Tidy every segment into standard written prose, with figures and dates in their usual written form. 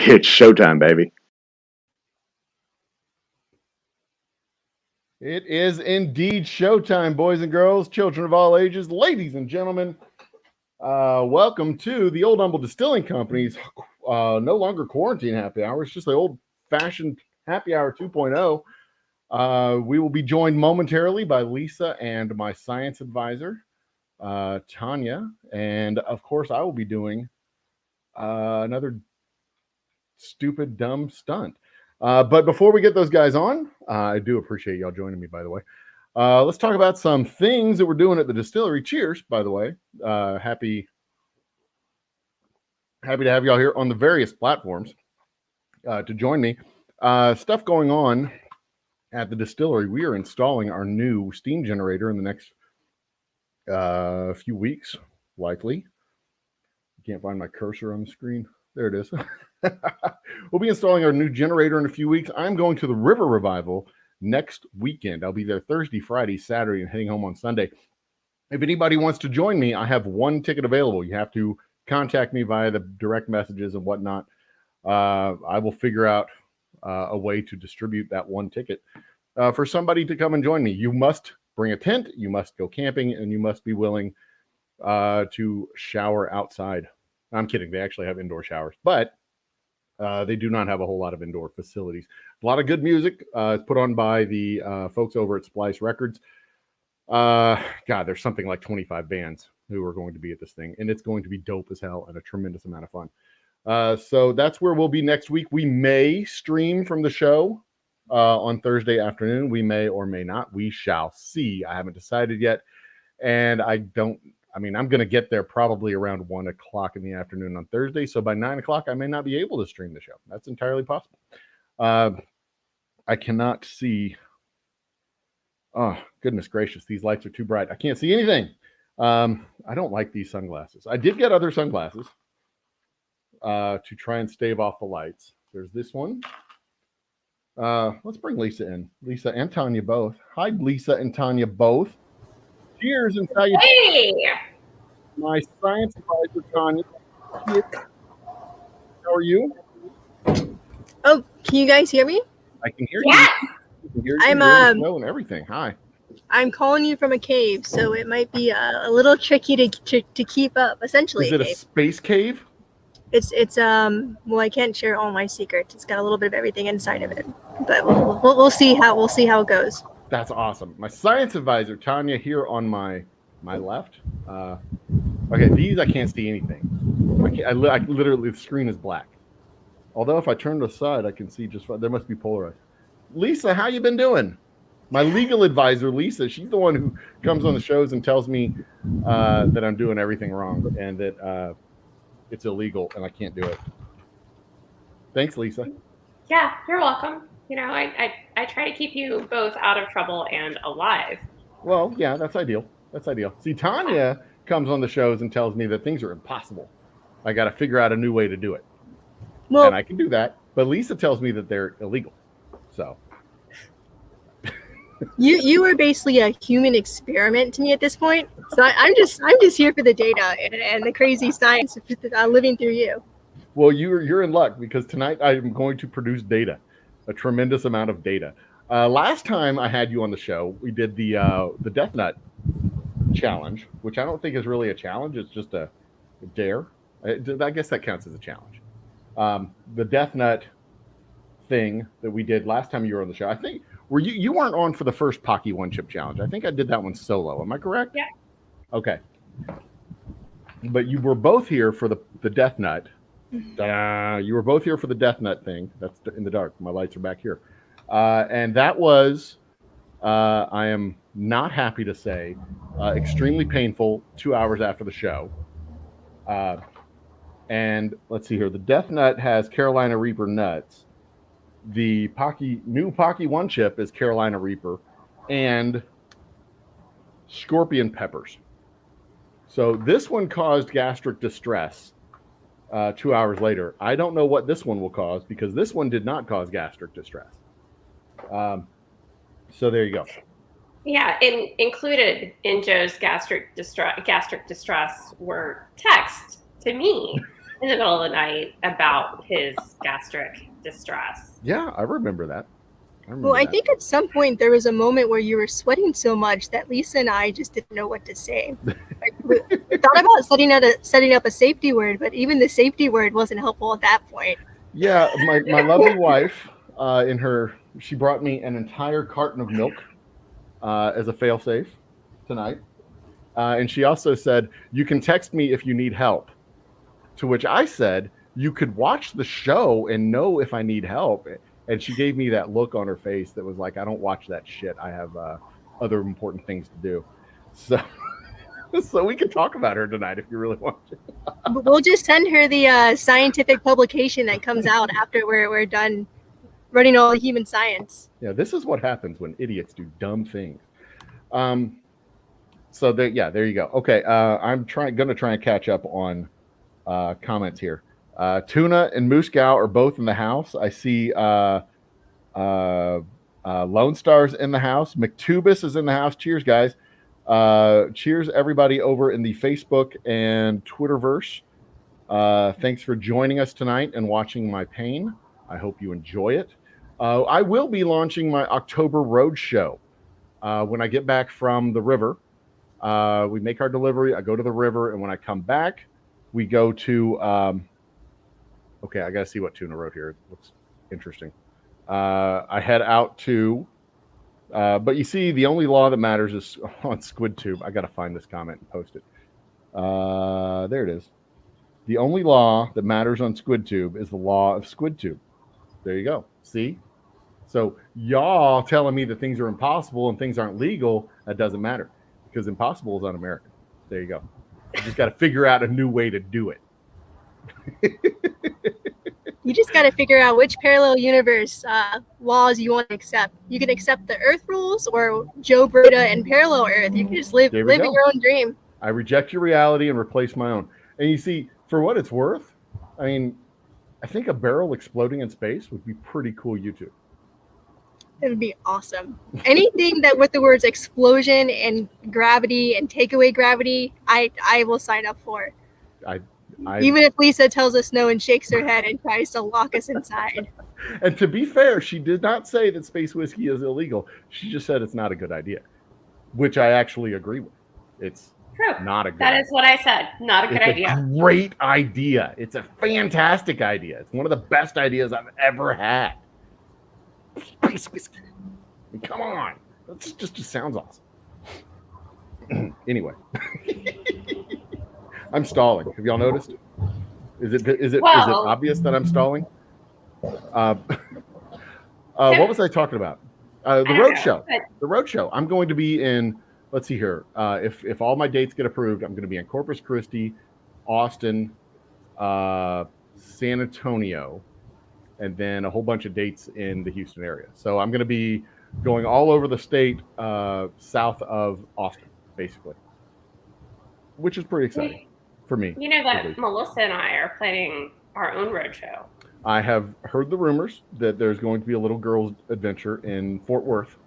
It's showtime, baby. It is indeed showtime, boys and girls, children of all ages, ladies and gentlemen. Welcome to the Old Humble Distilling Company's no longer quarantine happy hour. It's just the old-fashioned happy hour 2.0. We will be joined momentarily by Lisa and my science advisor, Tanya. And, of course, I will be doing another stupid, dumb stunt. But before we get those guys on, I do appreciate y'all joining me, by the way. Let's talk about some things that we're doing at the distillery. Cheers, by the way. Happy to have y'all here on the various platforms to join me. Stuff going on at the distillery. We are installing our new steam generator in the next few weeks, likely. Can't find my cursor on the screen. There it is. We'll be installing our new generator in a few weeks. I'm going to the River Revival next weekend. I'll be there Thursday, Friday, Saturday, and heading home on Sunday. If anybody wants to join me, I have one ticket available. You have to contact me via the direct messages and whatnot. I will figure out a way to distribute that one ticket for somebody to come and join me. You must bring a tent, you must go camping, and you must be willing to shower outside. I'm kidding. They actually have indoor showers, but they do not have a whole lot of indoor facilities. A lot of good music. It's put on by the folks over at Splice Records. God, there's something like 25 bands who are going to be at this thing, and it's going to be dope as hell and a tremendous amount of fun. So that's where we'll be next week. We may stream from the show on Thursday afternoon. We may or may not. We shall see. I haven't decided yet, and I'm going to get there probably around 1 o'clock in the afternoon on Thursday. So by 9 o'clock, I may not be able to stream the show. That's entirely possible. I cannot see. Oh, goodness gracious. These lights are too bright. I can't see anything. I don't like these sunglasses. I did get other sunglasses to try and stave off the lights. There's this one. Let's bring Lisa in. Lisa and Tanya both. Hi, Lisa and Tanya both. Cheers and salutations. Hey! My science advisor, Tanya. How are you? Oh, can you guys hear me? I can hear Yeah. you. I can hear you. I'm and everything. Hi. I'm calling you from a cave, so it might be a little tricky to keep up. Essentially, is it a space cave? It's well, I can't share all my secrets. It's got a little bit of everything inside of it, but we'll see how it goes. That's awesome. My science advisor, Tanya, here on my left. Okay, these I can't see anything. I literally, the screen is black. Although if I turn to the side, I can see just fine. There must be polarized. Lisa, how you been doing? My legal advisor, Lisa, she's the one who comes on the shows and tells me that I'm doing everything wrong and that it's illegal and I can't do it. Thanks, Lisa. Yeah, you're welcome. You know, I try to keep you both out of trouble and alive. Well, yeah, that's ideal. That's ideal. See, Tanya comes on the shows and tells me that things are impossible. I got to figure out a new way to do it. Well, and I can do that. But Lisa tells me that they're illegal. So you were basically a human experiment to me at this point. So I'm just here for the data and the crazy science living through you. Well, you're in luck because tonight I'm going to produce data, a tremendous amount of data. Last time I had you on the show, we did the Death Nut challenge, which I don't think is really a challenge. It's just a dare. I guess that counts as a challenge. The Death Nut thing that we did last time you were on the show, I think you weren't on for the first Paqui one chip challenge. I think I did that one solo. Am I correct? Yeah. Okay. But you were both here for the Death Nut. You were both here for the Death Nut thing. That's in the dark. My lights are back here. And that was, I am not happy to say, extremely painful 2 hours after the show. And let's see here. The Death Nut has Carolina Reaper nuts. The new Paqui one chip is Carolina Reaper and scorpion peppers. So this one caused gastric distress 2 hours later. I don't know what this one will cause because this one did not cause gastric distress. So there you go. Yeah, included in Joe's gastric distress were texts to me in the middle of the night about his gastric distress. Yeah, I remember that. Well, I think at some point there was a moment where you were sweating so much that Lisa and I just didn't know what to say. We thought about setting up a safety word, but even the safety word wasn't helpful at that point. Yeah, my lovely wife, she brought me an entire carton of milk as a failsafe tonight. And she also said, you can text me if you need help. To which I said, you could watch the show and know if I need help. And she gave me that look on her face that was like, I don't watch that shit. I have other important things to do. So we can talk about her tonight if you really want to. We'll just send her the scientific publication that comes out after we're done running all the human science. Yeah, this is what happens when idiots do dumb things. So there you go. Okay, I'm going to try and catch up on comments here. Tuna and Moose Gal are both in the house. I see Lone Star's in the house. McTubis is in the house. Cheers, guys. Cheers, everybody over in the Facebook and Twitterverse. Thanks for joining us tonight and watching my pain. I hope you enjoy it. I will be launching my October road show when I get back from the river. We make our delivery. I go to the river, and when I come back, we go to. Okay, I gotta see what Tuna wrote here. It looks interesting. I head out to. But you see, the only law that matters is on SquidTube. I gotta find this comment and post it. There it is. The only law that matters on SquidTube is the law of SquidTube. There you go. See? So y'all telling me that things are impossible and things aren't legal, that doesn't matter because impossible is un-American. There you go. You just got to figure out a new way to do it. You just got to figure out which parallel universe laws you want to accept. You can accept the Earth rules or Joe Brita and parallel Earth. You can just live your own dream. I reject your reality and replace my own. And you see, for what it's worth, I mean, I think a barrel exploding in space would be pretty cool YouTube. It would be awesome. Anything that with the words explosion and gravity and takeaway gravity, I will sign up for. Even if Lisa tells us no and shakes her head and tries to lock us inside. And to be fair, she did not say that space whiskey is illegal. She just said it's not a good idea, which I actually agree with. It's true. Not a good idea. That is what I said. Not a good idea. It's a great idea. It's a fantastic idea. It's one of the best ideas I've ever had. Space whiskey. Come on. That just sounds awesome. Anyway. I'm stalling. Have y'all noticed? Is it obvious that I'm stalling? What was I talking about? The road show. The road show. I'm going to be in. Let's see here. If all my dates get approved, I'm going to be in Corpus Christi, Austin, San Antonio, and then a whole bunch of dates in the Houston area. So I'm going to be going all over the state south of Austin, basically, which is pretty exciting. For me. You know that Melissa and I are planning our own road show. I have heard the rumors that there's going to be a little girls' adventure in Fort Worth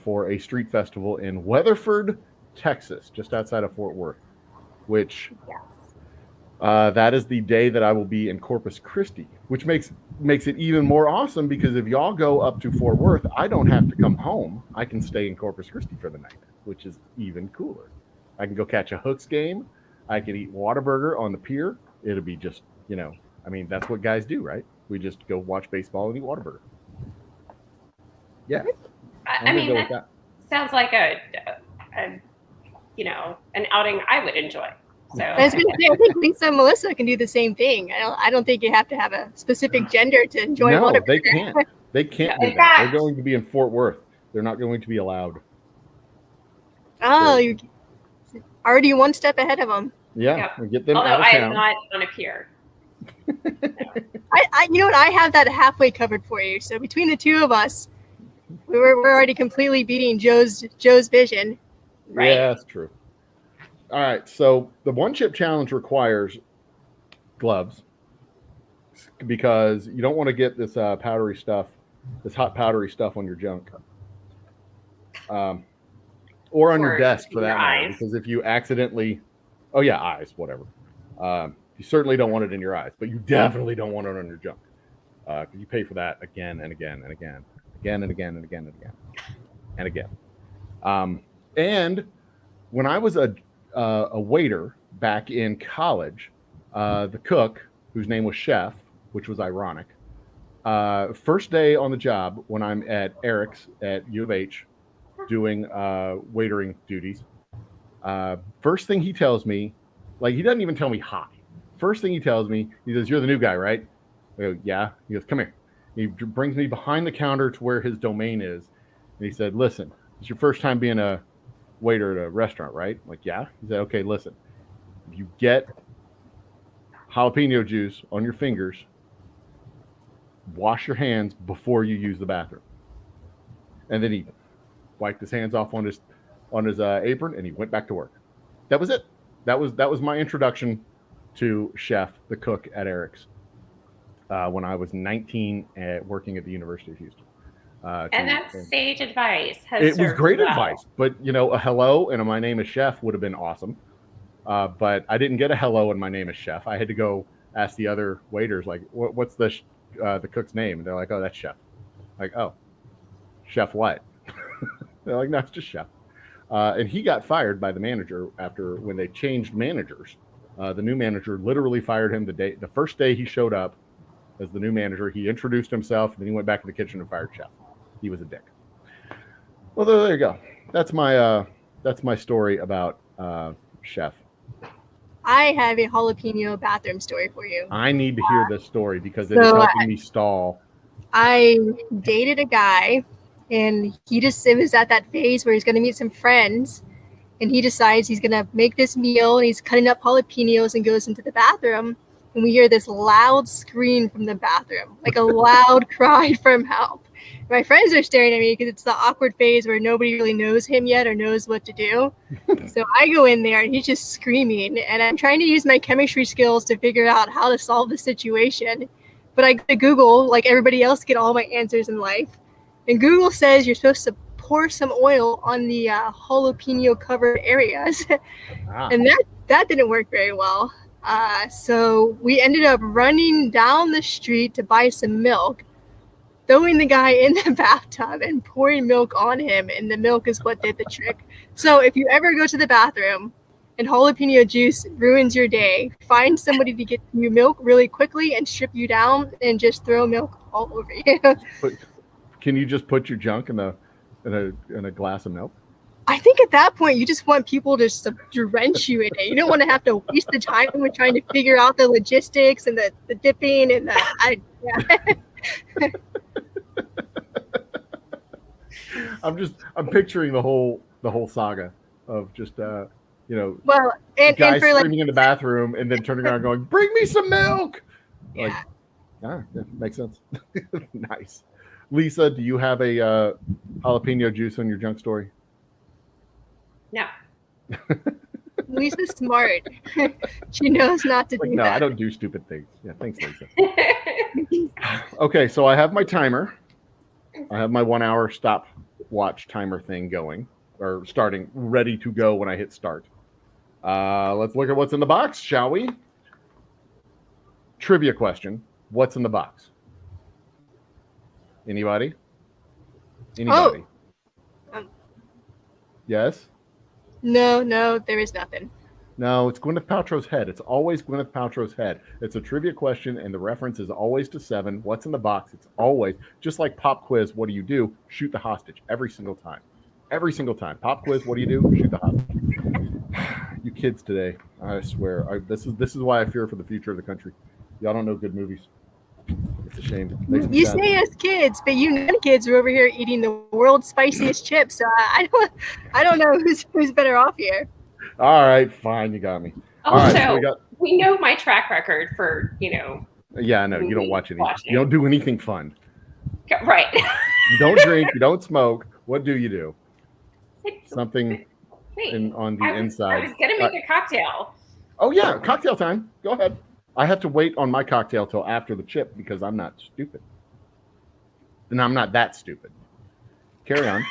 for a street festival in Weatherford, Texas, just outside of Fort Worth, which that is the day that I will be in Corpus Christi, which makes it even more awesome because if y'all go up to Fort Worth, I don't have to come home. I can stay in Corpus Christi for the night, which is even cooler. I can go catch a Hooks game. I can eat Whataburger on the pier. It'll be just, I mean, that's what guys do, right? We just go watch baseball and eat Whataburger. Yeah. I mean, that sounds like an outing I would enjoy. So I was going to say, I think Lisa and Melissa can do the same thing. I don't think you have to have a specific gender to enjoy Whataburger. No, they can't. They can't do that. They're going to be in Fort Worth. They're not going to be allowed. Oh, you're already one step ahead of them. Yeah, we get them Although out of I town. am not on a pier. I you know what? I have that halfway covered for you. So between the two of us, we're already completely beating Joe's vision. Right? Yeah, that's true. All right, so the one chip challenge requires gloves because you don't want to get this hot powdery stuff on your junk, or on your desk for that matter. Because if you accidentally, eyes, whatever. If You certainly don't want it in your eyes, but you definitely don't want it on your junk. Because you pay for that again and again and again, again and again and again and again and again. And when I was a waiter back in college, the cook, whose name was Chef, which was ironic, first day on the job when I'm at Eric's at U of H doing waitering duties, first thing he tells me, like he doesn't even tell me hi. First thing he tells me, he says, "You're the new guy, right?" I go, "Yeah." He goes, "Come here." He brings me behind the counter to where his domain is. And he said, "Listen, it's your first time being a waiter at a restaurant, right?" I'm like, "Yeah." He said, "Okay, listen. If you get jalapeno juice on your fingers, wash your hands before you use the bathroom." And then he wiped his hands off on his apron, and he went back to work. That was it. That was my introduction to Chef, the cook at Eric's, when I was 19 working at the University of Houston. And that's sage advice. It was great advice, but a hello and my name is Chef would have been awesome. But I didn't get a hello and my name is Chef. I had to go ask the other waiters, like, what's the cook's name? And they're like, "Oh, that's Chef." Like, "Oh, Chef what?" They're like, "No, it's just Chef." And he got fired by the manager when they changed managers. The new manager literally fired him the first day he showed up as the new manager. He introduced himself, and then he went back to the kitchen and fired Chef. He was a dick. Well, there you go. That's my story about Chef. I have a jalapeno bathroom story for you. I need to hear this story because it is helping me stall. I dated a guy, and it was at that phase where he's going to meet some friends, and he decides he's going to make this meal, and he's cutting up jalapenos and goes into the bathroom, and we hear this loud scream from the bathroom, like a loud cry from help. My friends are staring at me because it's the awkward phase where nobody really knows him yet or knows what to do. So I go in there and he's just screaming, and I'm trying to use my chemistry skills to figure out how to solve the situation. But I go to Google, like everybody else, get all my answers in life. And Google says you're supposed to pour some oil on the jalapeno covered areas. And that didn't work very well. So we ended up running down the street to buy some milk, throwing the guy in the bathtub and pouring milk on him, and the milk is what did the trick. So if you ever go to the bathroom and jalapeno juice ruins your day, find somebody to get you milk really quickly and strip you down and just throw milk all over you. But can you just put your junk in a glass of milk? I think at that point you just want people to drench you in it. You don't want to have to waste the time with trying to figure out the logistics and the dipping and I'm picturing the whole saga of just well, and guys for screaming in the bathroom and then turning around going, "Bring me some milk." Yeah. Yeah, makes sense. Nice. Lisa, do you have a jalapeno juice on your junk story? No. Lisa's smart. She knows not to do No, that. I don't do stupid things. Yeah, thanks, Lisa. Okay, so I have my timer. I have my 1 hour stopwatch timer thing going, or starting, ready to go when I hit start. Let's look at what's in the box, shall we? Trivia question. What's in the box? Anybody? Anybody? Yes? No, there is nothing. No, it's Gwyneth Paltrow's head. It's always Gwyneth Paltrow's head. It's a trivia question, and the reference is always to 7. What's in the box? It's always, just like pop quiz, what do you do? Shoot the hostage every single time. Every single time. Pop quiz, what do you do? Shoot the hostage. You kids today, I swear. This is why I fear for the future of the country. Y'all don't know good movies. It's a shame. You say us kids, but you non-kids are over here eating the world's spiciest chips. So I don't know who's better off here. All right, fine, you got me. Also, all right, so we know my track record for, Yeah, no, you don't watch anything. You don't do anything fun. Right. You don't drink. You don't smoke. What do you do? Something on the inside. I was going to make a cocktail. Oh, yeah, cocktail time. Go ahead. I have to wait on my cocktail till after the chip because I'm not stupid. And I'm not that stupid. Carry on.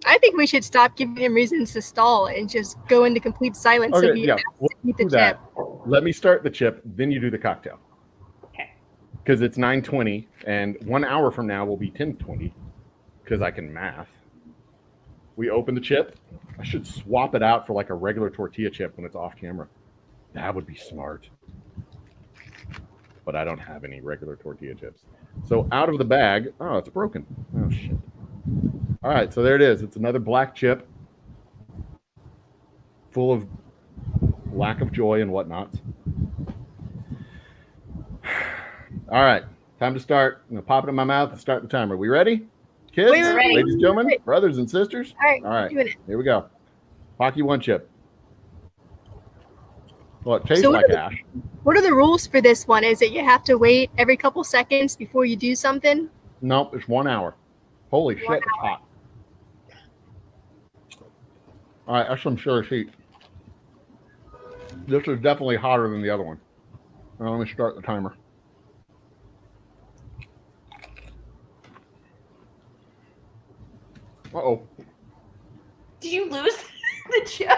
I think we should stop giving him reasons to stall and just go into complete silence so he has to eat the chip. Let me start the chip, then you do the cocktail. Okay. Because it's 9:20, and 1 hour from now will be 10:20, because I can math. We open the chip. I should swap it out for like a regular tortilla chip when it's off camera. That would be smart. But I don't have any regular tortilla chips. So out of the bag, oh, it's broken. Oh, shit. All right, so there it is. It's another black chip full of lack of joy and whatnot. All right, time to start. I'm going to pop it in my mouth and start the timer. We ready? Kids, We're ready. ladies and gentlemen, brothers and sisters? All right, here we go. Paqui 1 chip. Well, it tastes So like ash. What are the rules for this one? Is it you have to wait every couple seconds before you do something? Nope, it's 1 hour. Holy shit, it's hot. All right, that's some sure heat. This is definitely hotter than the other one. Now, let me start the timer. Uh-oh. Did you lose the chip?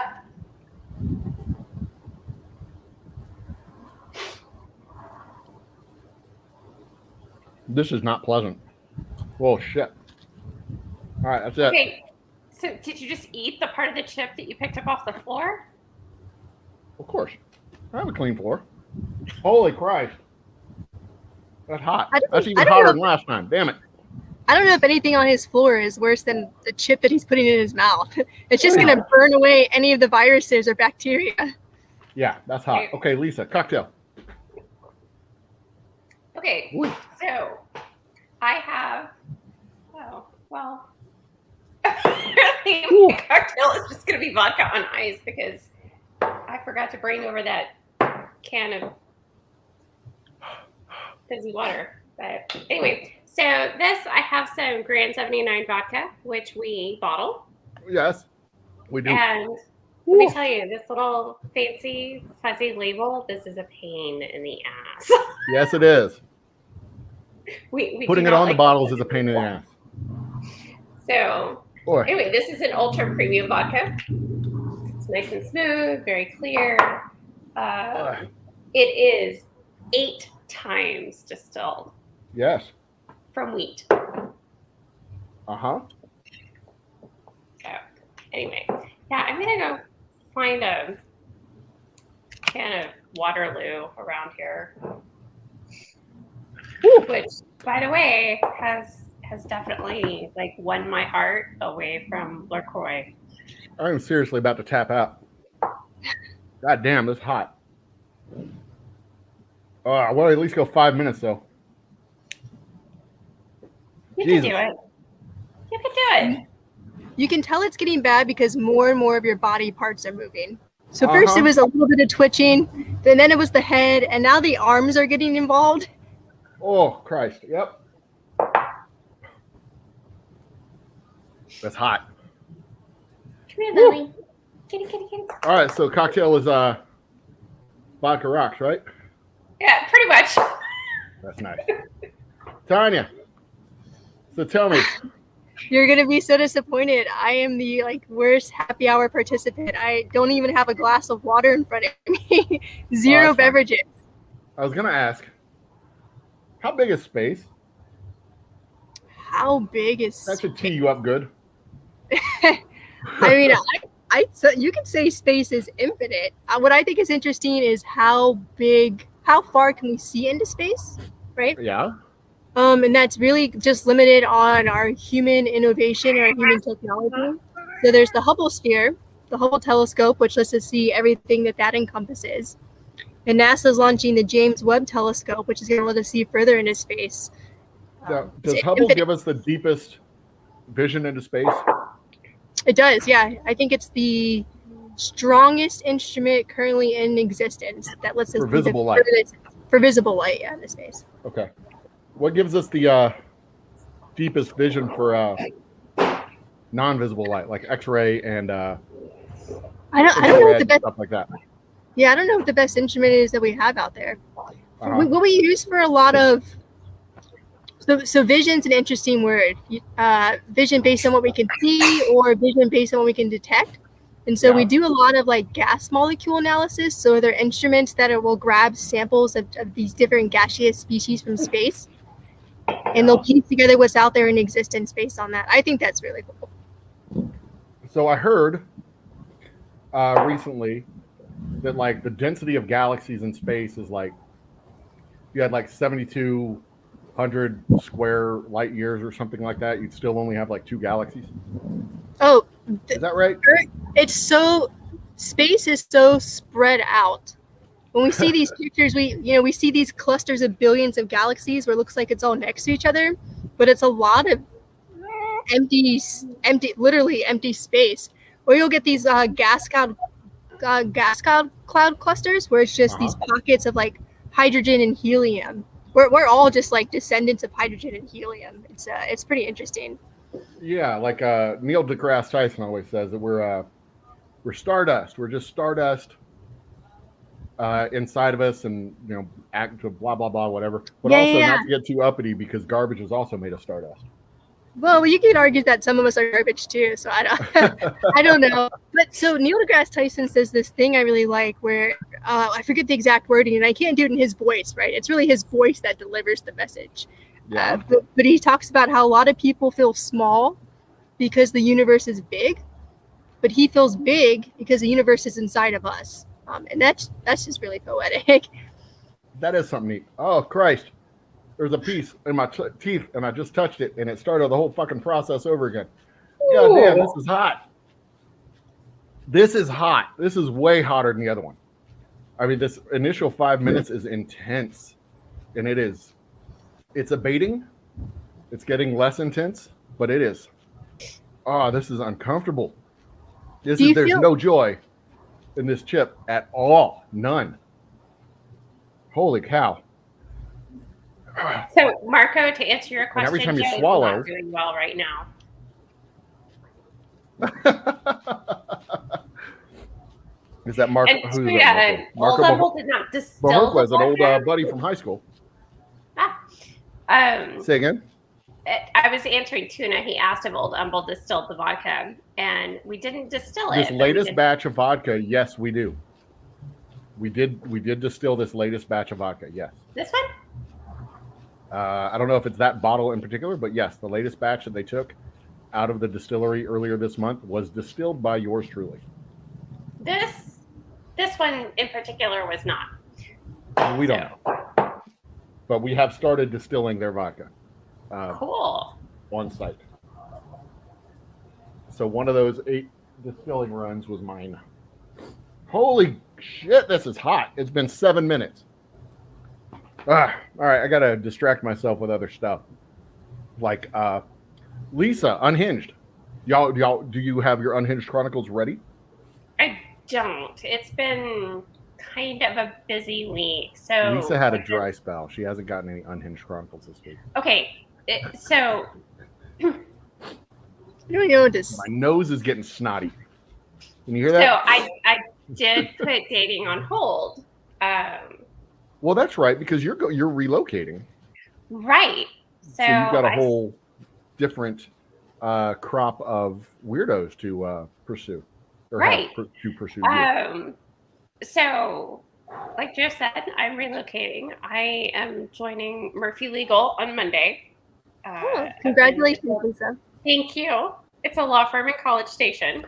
This is not pleasant. Oh, shit. All right, that's it. Okay. So did you just eat the part of the chip that you picked up off the floor? Of course. I have a clean floor. Holy Christ. That's hot. That's even hotter than last time. Damn it. I don't know if anything on his floor is worse than the chip that he's putting in his mouth. It's just going to burn away any of the viruses or bacteria. Yeah, that's hot. Okay, Lisa, cocktail. Okay, Ooh. so I have, my cocktail is just going to be vodka on ice because I forgot to bring over that can of fizzy water. But anyway, so I have some Grand 79 vodka, which we bottle. Yes, we do. And let me tell you, this little fancy, fuzzy label, this is a pain in the ass. Yes, it is. we Putting it on the bottles is a pain in the ass. So, anyway, this is an ultra premium vodka. It's nice and smooth, very clear. It is 8 times distilled. Yes. From wheat. Uh-huh. So, anyway, yeah, I'm going to go find a can of Waterloo around here. Woo! Which, by the way, has definitely like won my heart away from LaCroix. I'm seriously about to tap out. God damn, this is hot. Well, at least go 5 minutes though. You can do it. You can do it. You can tell it's getting bad because more and more of your body parts are moving. So first it was a little bit of twitching, then it was the head, and now the arms are getting involved. Oh, Christ. Yep. That's hot. Come here, Lily. Kitty. All right, so cocktail is vodka rocks, right? Yeah, pretty much. That's nice. Tanya, so tell me. You're going to be so disappointed. I am the worst happy hour participant. I don't even have a glass of water in front of me. Zero beverages. I was going to ask, how big is space? How big is that should tee you up good. I mean, so you could say space is infinite. What I think is interesting is how far can we see into space, right? Yeah. And that's really just limited on our human innovation or human technology. So there's the Hubble sphere, the Hubble telescope, which lets us see everything that encompasses. And NASA's launching the James Webb telescope, which is going to let us see further into space. Does Hubble give us the deepest vision into space? It does, yeah. I think it's the strongest instrument currently in existence that lets us for visible light. For visible light, yeah, in space. Okay. What gives us the deepest vision for non-visible light, like X-ray and I don't know what the best stuff like that. Yeah, I don't know what the best instrument is that we have out there. What we use for a lot of So vision's an interesting word. Vision based on what we can see, or vision based on what we can detect. And so we do a lot of like gas molecule analysis. So there are instruments that will grab samples of these different gaseous species from space, and they'll piece together what's out there in existence based on that. I think that's really cool. So I heard recently that like the density of galaxies in space is like, you had like 7,200 square light years or something like that, you'd still only have like 2 galaxies. Oh, is that right? Space is so spread out. When we see these pictures, we see these clusters of billions of galaxies where it looks like it's all next to each other, but it's a lot of literally empty space. Or you'll get these gas cloud clusters where it's just these pockets of like hydrogen and helium. We're all just like descendants of hydrogen and helium. It's pretty interesting. Yeah, like Neil deGrasse Tyson always says that we're stardust. We're just stardust inside of us, and act to blah blah blah whatever. But not to get too uppity, because garbage is also made of stardust. Well, you could argue that some of us are garbage too, so I don't know. But so Neil deGrasse Tyson says this thing I really like where I forget the exact wording, and I can't do it in his voice, right? It's really his voice that delivers the message. Yeah. But he talks about how a lot of people feel small because the universe is big, but he feels big because the universe is inside of us. And that's just really poetic. That is something neat. Oh, Christ. There's a piece in my teeth, and I just touched it, and it started the whole fucking process over again. God damn, this is hot. This is hot. This is way hotter than the other one. I mean, this initial 5 minutes is intense, and it's abating. It's getting less intense, but it is. Oh, this is uncomfortable. There's no joy in this chip at all. None. Holy cow. So, Marco, to answer your question, every time you swallow, not doing well right now. Is that Marco? Who's that? Marco? Old Humble did not distill. Marco was an old buddy from high school. Say again. I was answering Tuna. He asked if Old Humble distilled the vodka, and we didn't distill it. This latest batch of vodka, yes, we do. We did distill this latest batch of vodka. Yes. This one. I don't know if it's that bottle in particular, but yes, the latest batch that they took out of the distillery earlier this month was distilled by yours truly. This one in particular was not. We don't know. But we have started distilling their vodka. Cool. On site. So one of those 8 distilling runs was mine. Holy shit, this is hot. It's been 7 minutes. All right, I gotta distract myself with other stuff. Like Lisa, Unhinged. Y'all, do you have your Unhinged Chronicles ready? I don't. It's been kind of a busy week. So Lisa had a dry spell. She hasn't gotten any Unhinged Chronicles this week. Okay, so I don't know this. My nose is getting snotty. Can you hear that? So I did put dating on hold. Well, that's right, because you're relocating. Right. So you've got a whole different crop of weirdos to pursue. Or right. To pursue. So, like Joe said, I'm relocating. I am joining Murphy Legal on Monday. Congratulations, Lisa. Thank you. It's a law firm in College Station.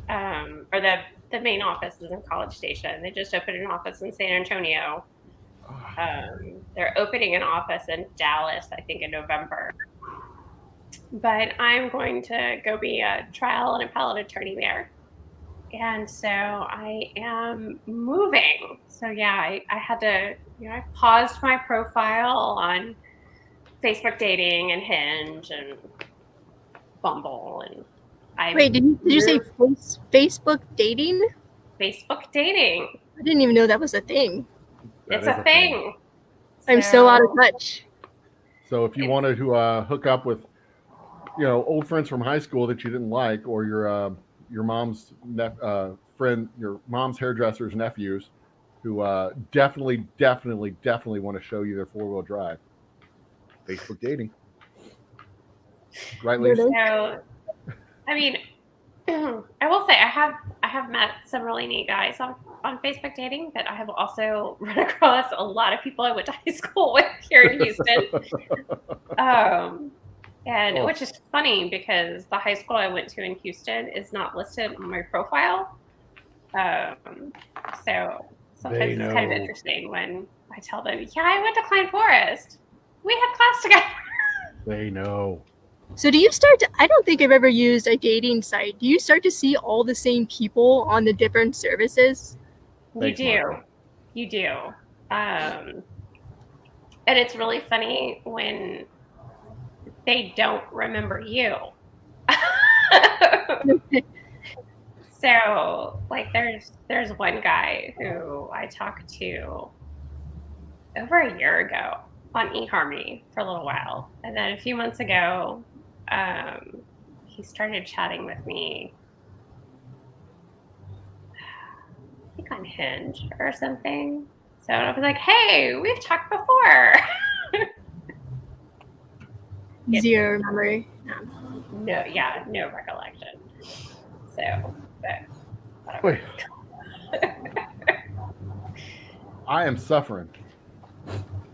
Or the main office is in College Station. They just opened an office in San Antonio. They're opening an office in Dallas, I think, in November. But I'm going to go be a trial and appellate attorney there. And so I am moving. So yeah, I had to, I paused my profile on Facebook dating and Hinge and Bumble. And Wait, did you say Facebook dating? Facebook dating. I didn't even know that was a thing. It's a thing. I'm so out of touch. So if you wanted to hook up with, old friends from high school that you didn't like, or your mom's friend, your mom's hairdresser's nephews, who definitely want to show you their 4-wheel drive, Facebook dating. Right, Lisa? So, I mean, I will say I have met some really neat guys on Facebook dating, but I have also run across a lot of people I went to high school with here in Houston. Which is funny because the high school I went to in Houston is not listed on my profile. So sometimes it's kind of interesting when I tell them, yeah, I went to Klein Forest. We had class together. They know. So do you start to, I don't think I've ever used a dating site. Do you start to see all the same people on the different services? Thanks, Martha. You do. And it's really funny when they don't remember you. So, like, there's one guy who I talked to over a year ago on eHarmony for a little while. And then a few months ago, he started chatting with me, I think on Hinge or something. So I was like, hey, we've talked before. Zero memory. No recollection. So, but Wait. I am suffering,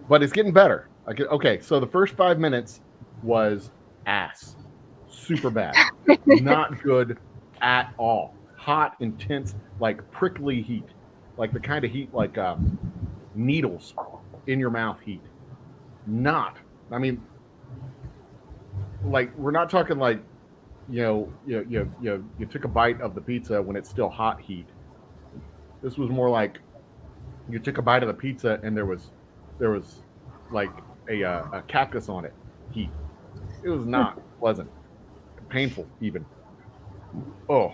but it's getting better. Okay, so the first 5 minutes was ass, super bad, not good at all. Hot, intense, like prickly heat, like the kind of heat like needles in your mouth heat. I mean, like we're not talking like you took a bite of the pizza when it's still hot heat. This was more like you took a bite of the pizza and there was like a cactus on it heat. It was not pleasant, painful even. Oh,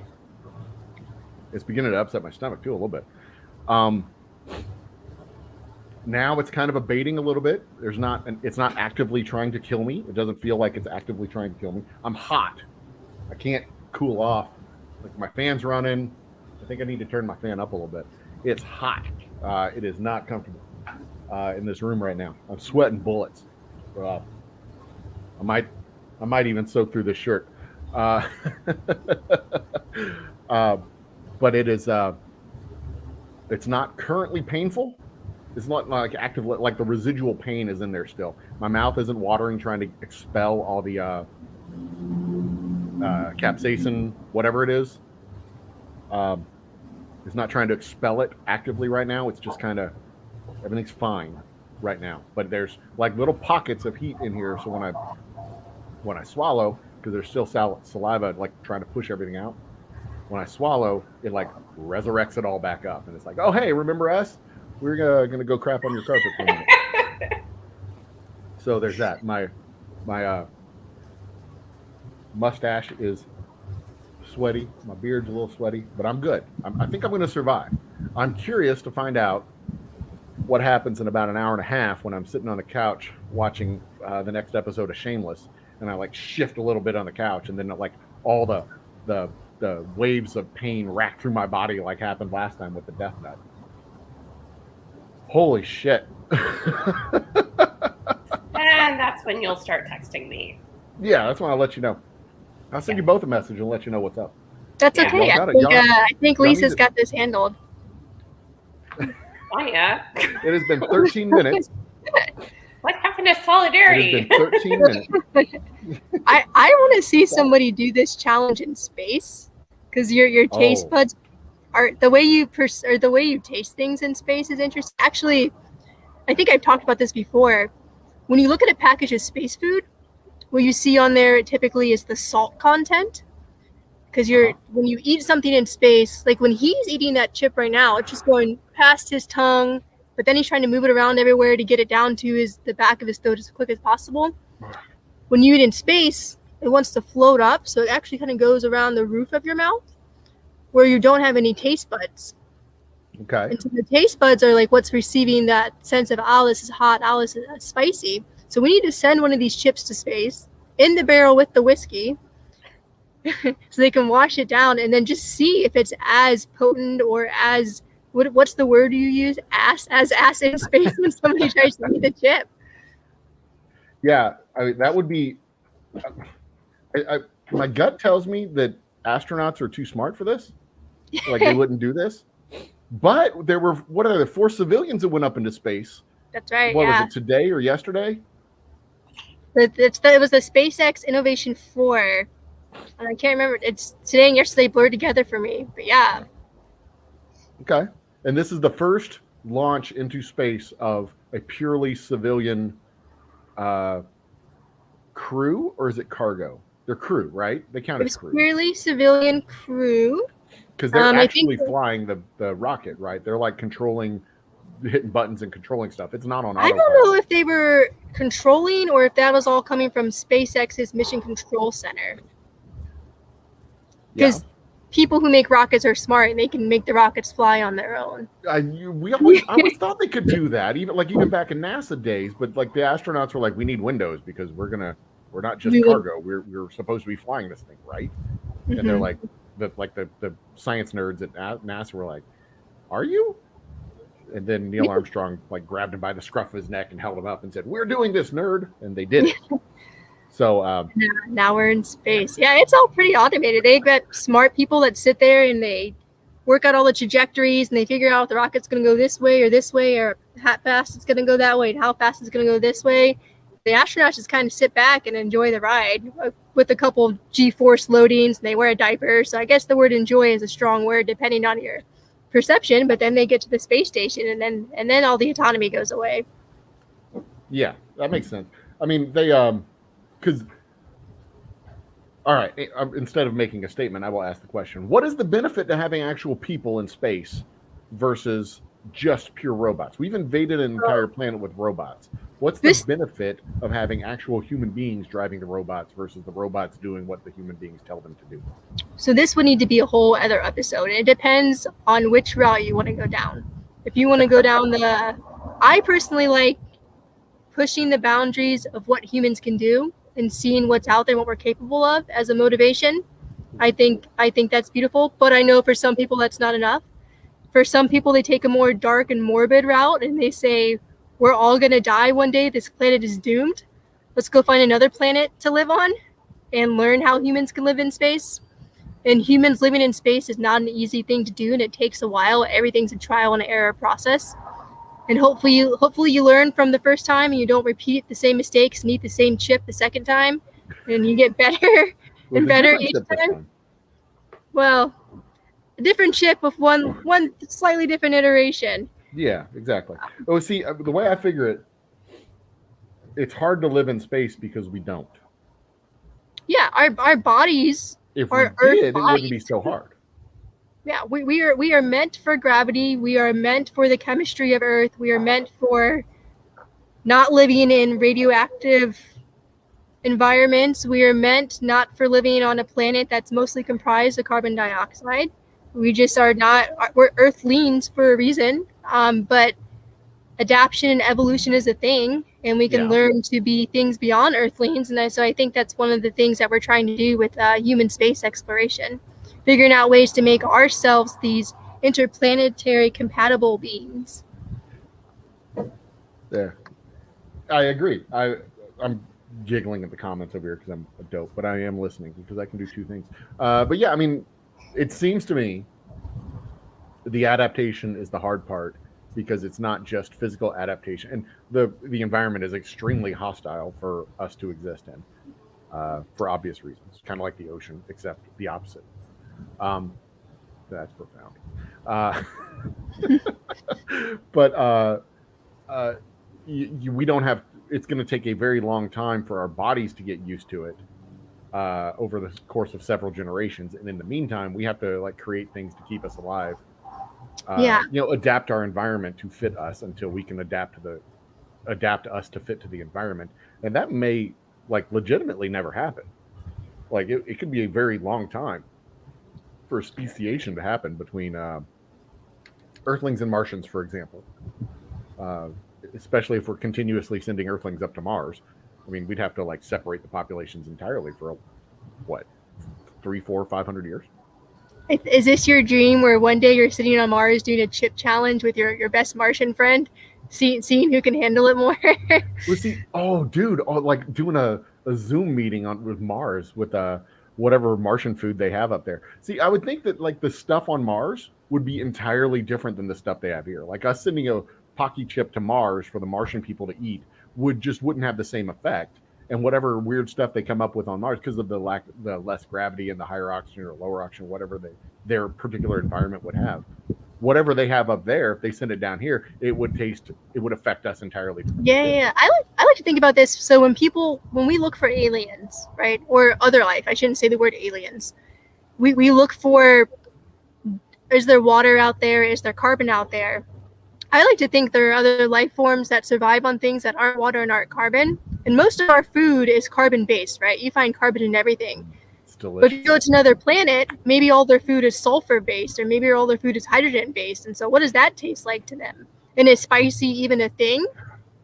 it's beginning to upset my stomach too a little bit. Now it's kind of abating a little bit. It's not actively trying to kill me. It doesn't feel like it's actively trying to kill me. I'm hot. I can't cool off. Like my fan's running. I think I need to turn my fan up a little bit. It's hot. It is not comfortable in this room right now. I'm sweating bullets. I might even soak through this shirt. But it is. It's not currently painful. It's not like active. Like the residual pain is in there still. My mouth isn't watering, trying to expel all the capsaicin, whatever it is. It's not trying to expel it actively right now. It's just kind of everything's fine right now. But there's like little pockets of heat in here. So when I swallow, because there's still saliva like trying to push everything out. When I swallow, it like resurrects it all back up, and it's like, oh hey, remember us? We're gonna go crap on your carpet for a minute. So there's that. My mustache is sweaty. My beard's a little sweaty, but I'm good. I think I'm going to survive. I'm curious to find out what happens in about an hour and a half when I'm sitting on the couch watching the next episode of Shameless, and I like shift a little bit on the couch, and then like all the waves of pain rack through my body like happened last time with the death nut. Holy shit. And that's when you'll start texting me. Yeah, that's when I'll let you know. I'll send you both a message and let you know what's up. That's okay. I think Lisa's got this handled. Tanya. It has been 13 minutes. What happened to solidarity? It has been 13 minutes. I want to see somebody do this challenge in space, because your taste buds are the way you taste things in space is interesting. Actually, I think I've talked about this before. When you look at a package of space food, what you see on there typically is the salt content. Because when you eat something in space, like when he's eating that chip right now, it's just going past his tongue, but then he's trying to move it around everywhere to get it down to the back of his throat as quick as possible. When you eat in space, it wants to float up, so it actually kind of goes around the roof of your mouth, where you don't have any taste buds. Okay. And so the taste buds are like what's receiving that sense of, this is hot, this is spicy. So we need to send one of these chips to space in the barrel with the whiskey so they can wash it down and then just see if it's as potent or as, what's the word you use? Ass in space when somebody tries to eat the chip. Yeah, that would be. My gut tells me that astronauts are too smart for this. Like they wouldn't do this. But there were 4 civilians that went up into space. That's right. What was it, today or yesterday? It was the SpaceX Innovation 4. And I can't remember. It's today and yesterday blurred together for me. But yeah. Okay. And this is the first launch into space of a purely civilian crew, or is it cargo? They're crew, right? They count as crew. Purely civilian crew. Because they're actually flying the rocket, right? They're like hitting buttons and controlling stuff. It's not on autopilot. I don't know if they were controlling or if that was all coming from SpaceX's Mission Control Center. Because people who make rockets are smart and they can make the rockets fly on their own. I always thought they could do that, even back in NASA days. But like the astronauts were like, we need windows because we're not just cargo. We're supposed to be flying this thing, right? Mm-hmm. And they're like, the science nerds at NASA were like, "Are you?" And then Neil Armstrong like grabbed him by the scruff of his neck and held him up and said, "We're doing this, nerd," and they did it. So now we're in space. Yeah, it's all pretty automated. They've got smart people that sit there and they work out all the trajectories and they figure out if the rocket's going to go this way, or how fast it's going to go that way, and how fast it's going to go this way. The astronauts just kind of sit back and enjoy the ride with a couple of G-force loadings, and they wear a diaper. So I guess the word enjoy is a strong word depending on your perception, but then they get to the space station and then all the autonomy goes away. Yeah, that makes sense. I mean, they because all right, instead of making a statement, I will ask the question: what is the benefit to having actual people in space versus just pure robots? We've invaded an entire planet with robots. What's the benefit of having actual human beings driving the robots versus the robots doing what the human beings tell them to do? So this would need to be a whole other episode. It depends on which route you want to go down. If you want to go down I personally like pushing the boundaries of what humans can do and seeing what's out there and what we're capable of as a motivation. I think that's beautiful, but I know for some people that's not enough. For some people, they take a more dark and morbid route and they say, we're all going to die one day. This planet is doomed. Let's go find another planet to live on and learn how humans can live in space. And humans living in space is not an easy thing to do, and it takes a while. Everything's a trial and error process. And hopefully you learn from the first time and you don't repeat the same mistakes and eat the same chip the second time, and you get better and better each time. Well, a different chip with one slightly different iteration. Yeah, exactly. Oh, see, the way I figure it, it's hard to live in space because we don't. Yeah, our bodies are Earth bodies. It wouldn't be so hard. Yeah, we are meant for gravity. We are meant for the chemistry of Earth. We are meant for not living in radioactive environments. We are meant not for living on a planet that's mostly comprised of carbon dioxide. We just are not. We're Earthlings for a reason. But adaptation and evolution is a thing, and we can learn to be things beyond Earthlings. And so I think that's one of the things that we're trying to do with human space exploration, figuring out ways to make ourselves these interplanetary compatible beings. Yeah, I agree. I'm giggling at the comments over here because I'm a dope, but I am listening because I can do two things. But yeah, I mean, it seems to me the adaptation is the hard part because it's not just physical adaptation, and the environment is extremely hostile for us to exist in for obvious reasons, kind of like the ocean, except the opposite. That's profound. But we don't have. It's going to take a very long time for our bodies to get used to it over the course of several generations, and in the meantime, we have to like create things to keep us alive. Adapt our environment to fit us until we can adapt us to fit to the environment, and that may like legitimately never happen. Like it could be a very long time for speciation to happen between Earthlings and Martians, for example. Especially if we're continuously sending Earthlings up to Mars. I mean, we'd have to like separate the populations entirely for 300, 400, 500 years. Is this your dream where one day you're sitting on Mars doing a chip challenge with your best Martian friend? seeing who can handle it more. Well, see, like doing a Zoom meeting with Mars with whatever Martian food they have up there. See, I would think that like the stuff on Mars would be entirely different than the stuff they have here. Like us sending a Paqui chip to Mars for the Martian people to eat wouldn't have the same effect. And whatever weird stuff they come up with on Mars, because of the less gravity and the higher oxygen or lower oxygen, whatever their particular environment would have, whatever they have up there, if they send it down here, it would affect us entirely. Yeah. I like to think about this. So when we look for aliens, right, or other life, I shouldn't say the word aliens. We look for, is there water out there? Is there carbon out there? I like to think there are other life forms that survive on things that aren't water and aren't carbon. And most of our food is carbon-based, right? You find carbon in everything. It's delicious. But if you go to another planet, maybe all their food is sulfur-based, or maybe all their food is hydrogen-based. And so what does that taste like to them? And is spicy even a thing?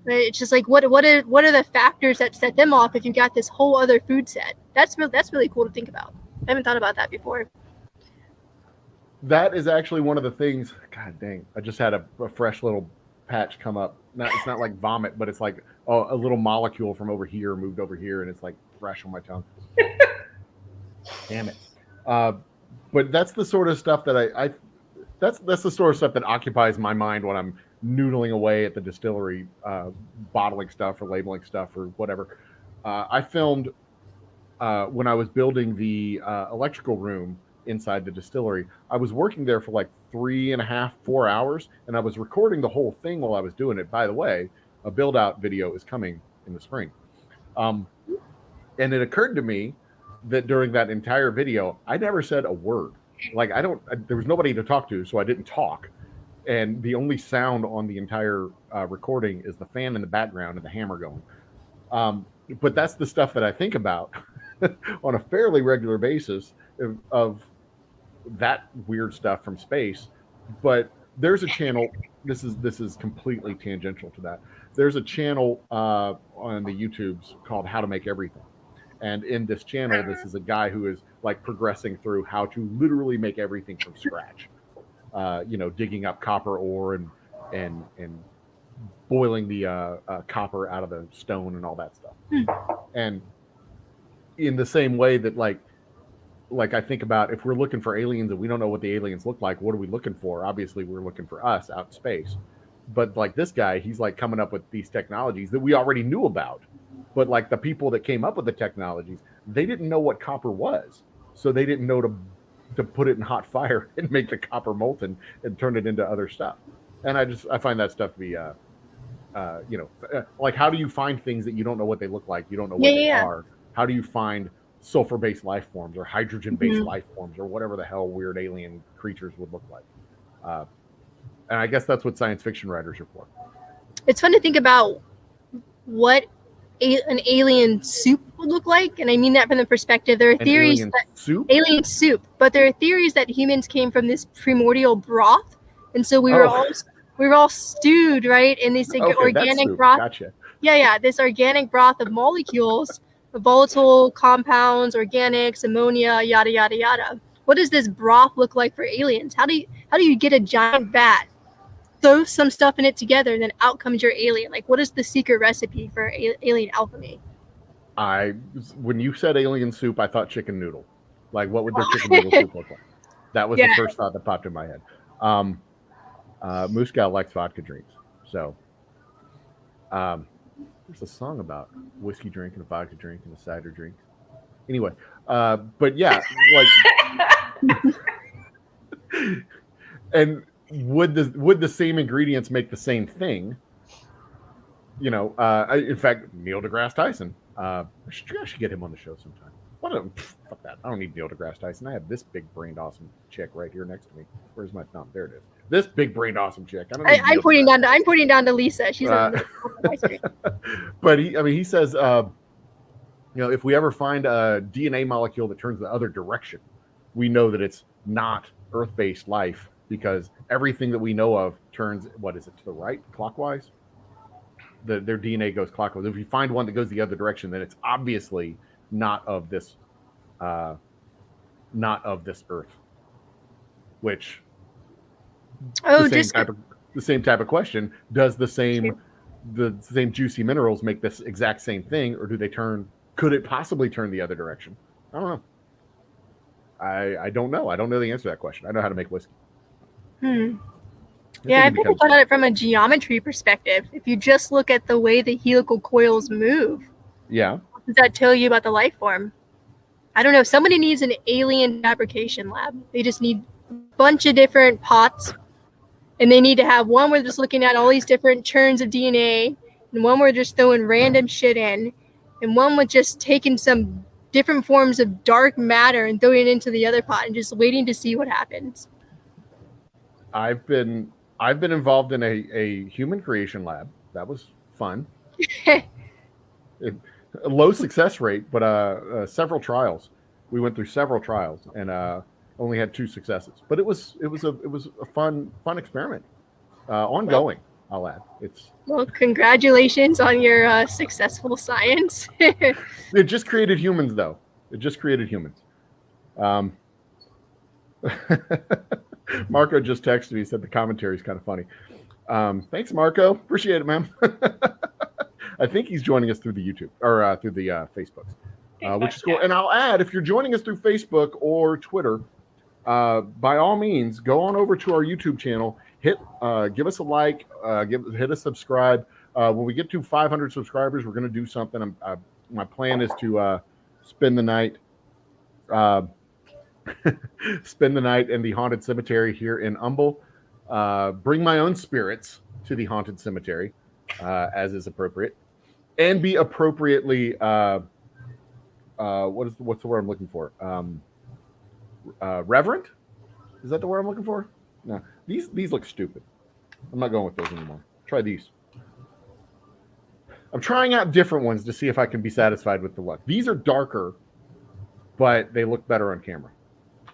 Right? It's just like, what are the factors that set them off if you got this whole other food set? That's really cool to think about. I haven't thought about that before. That is actually one of the things. God dang! I just had a fresh little patch come up. It's not like vomit, but it's like a little molecule from over here moved over here, and it's like fresh on my tongue. Damn it! But that's the sort of stuff that that's the sort of stuff that occupies my mind when I'm noodling away at the distillery, bottling stuff or labeling stuff or whatever. I filmed when I was building the electrical room inside the distillery. I was working there for like 3.5, 4 hours, and I was recording the whole thing while I was doing it. By the way, a build out video is coming in the spring. And it occurred to me that during that entire video, I never said a word. Like there was nobody to talk to, so I didn't talk. And the only sound on the entire recording is the fan in the background and the hammer going. But that's the stuff that I think about on a fairly regular basis of that weird stuff from space. But there's a channel. This is completely tangential to that. There's a channel on the YouTubes called How to Make Everything. And in this channel, this is a guy who is like progressing through how to literally make everything from scratch. Digging up copper ore and boiling the copper out of the stone and all that stuff. And in the same way that like I think about, if we're looking for aliens and we don't know what the aliens look like, what are we looking for? Obviously, we're looking for us out in space. But like this guy, he's like coming up with these technologies that we already knew about. But like the people that came up with the technologies, they didn't know what copper was. So they didn't know to put it in hot fire and make the copper molten and turn it into other stuff. And I find that stuff to be, like, how do you find things that you don't know what they look like? You don't know what they are. How do you find sulfur-based life forms or hydrogen-based life forms or whatever the hell weird alien creatures would look like? And I guess that's what science fiction writers are for. It's fun to think about what an alien soup would look like, and I mean that from the perspective there are theories that alien soup, but there are theories that humans came from this primordial broth, and so we were all stewed right in this organic broth. Gotcha. This organic broth of molecules, of volatile compounds, organics, ammonia, yada yada yada. What does this broth look like for aliens? How do you get a giant vat, throw some stuff in it together, and then out comes your alien? Like, what is the secret recipe for alien alchemy? When you said alien soup, I thought chicken noodle. Like, what would their chicken noodle soup look like? That was the first thought that popped in my head. Moose Gal likes vodka drinks. So there's a song about whiskey drink and a vodka drink and a cider drink. Anyway, but yeah, like, and would the same ingredients make the same thing? In fact, Neil deGrasse Tyson. I should get him on the show sometime. Fuck that. I don't need Neil deGrasse Tyson. I have this big-brained, awesome chick right here next to me. Where's my thumb? There it is. This big-brained, awesome chick. I'm pointing down to Lisa. She's on my screen. But he says, if we ever find a DNA molecule that turns the other direction, we know that it's not Earth-based life, because everything that we know of turns, to the right, clockwise? Their DNA goes clockwise. If you find one that goes the other direction, then it's obviously not of this Earth. Which the same type of question. Does the same juicy minerals make this exact same thing, or do they turn? Could it possibly turn the other direction? I don't know. I don't know. I don't know the answer to that question. I know how to make whiskey. Yeah, I've never thought about it from a geometry perspective. If you just look at the way the helical coils move, what does that tell you about the life form? I don't know. Somebody needs an alien fabrication lab. They just need a bunch of different pots, and they need to have one where they're just looking at all these different churns of DNA, and one where they're just throwing random shit in, and one with just taking some different forms of dark matter and throwing it into the other pot and just waiting to see what happens. I've been involved in a human creation lab. That was fun. A low success rate, but several trials. We went through several trials and only had 2 successes. But it was a fun experiment. Ongoing, I'll add. Well, congratulations on your successful science. It just created humans, though. It just created humans. Marco just texted me. He said the commentary is kind of funny. Thanks, Marco. Appreciate it, man. I think he's joining us through the YouTube or through the Facebooks, which is cool. And I'll add, if you're joining us through Facebook or Twitter, by all means, go on over to our YouTube channel. Give us a like. Hit a subscribe. When we get to 500 subscribers, we're going to do something. My plan is to spend the night. Spend the night in the haunted cemetery here in Humble. Bring my own spirits to the haunted cemetery, as is appropriate, and be appropriately what's the word I'm looking for? Reverent? Is that the word I'm looking for? No, these look stupid. I'm not going with those anymore. Try these. I'm trying out different ones to see if I can be satisfied with the look. These are darker, but they look better on camera.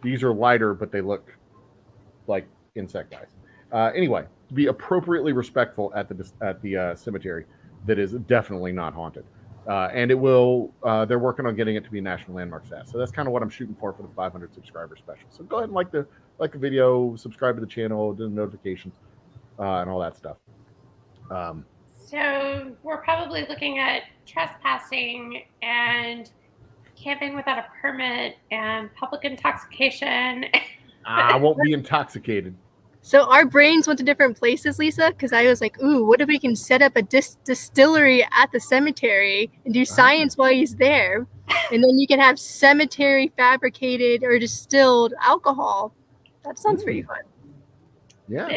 These are lighter, but they look like insect eyes. Anyway, be appropriately respectful at the cemetery that is definitely not haunted. And it will. They're working on getting it to be a national landmark status. So that's kind of what I'm shooting for the 500 subscriber special. So go ahead and like the video, subscribe to the channel, do the notifications, and all that stuff. So we're probably looking at trespassing and camping without a permit and public intoxication. I won't be intoxicated. So our brains went to different places, Lisa, because I was like, ooh, what if we can set up a distillery at the cemetery and do science while he's there? And then you can have cemetery fabricated or distilled alcohol. That sounds pretty fun. Yeah.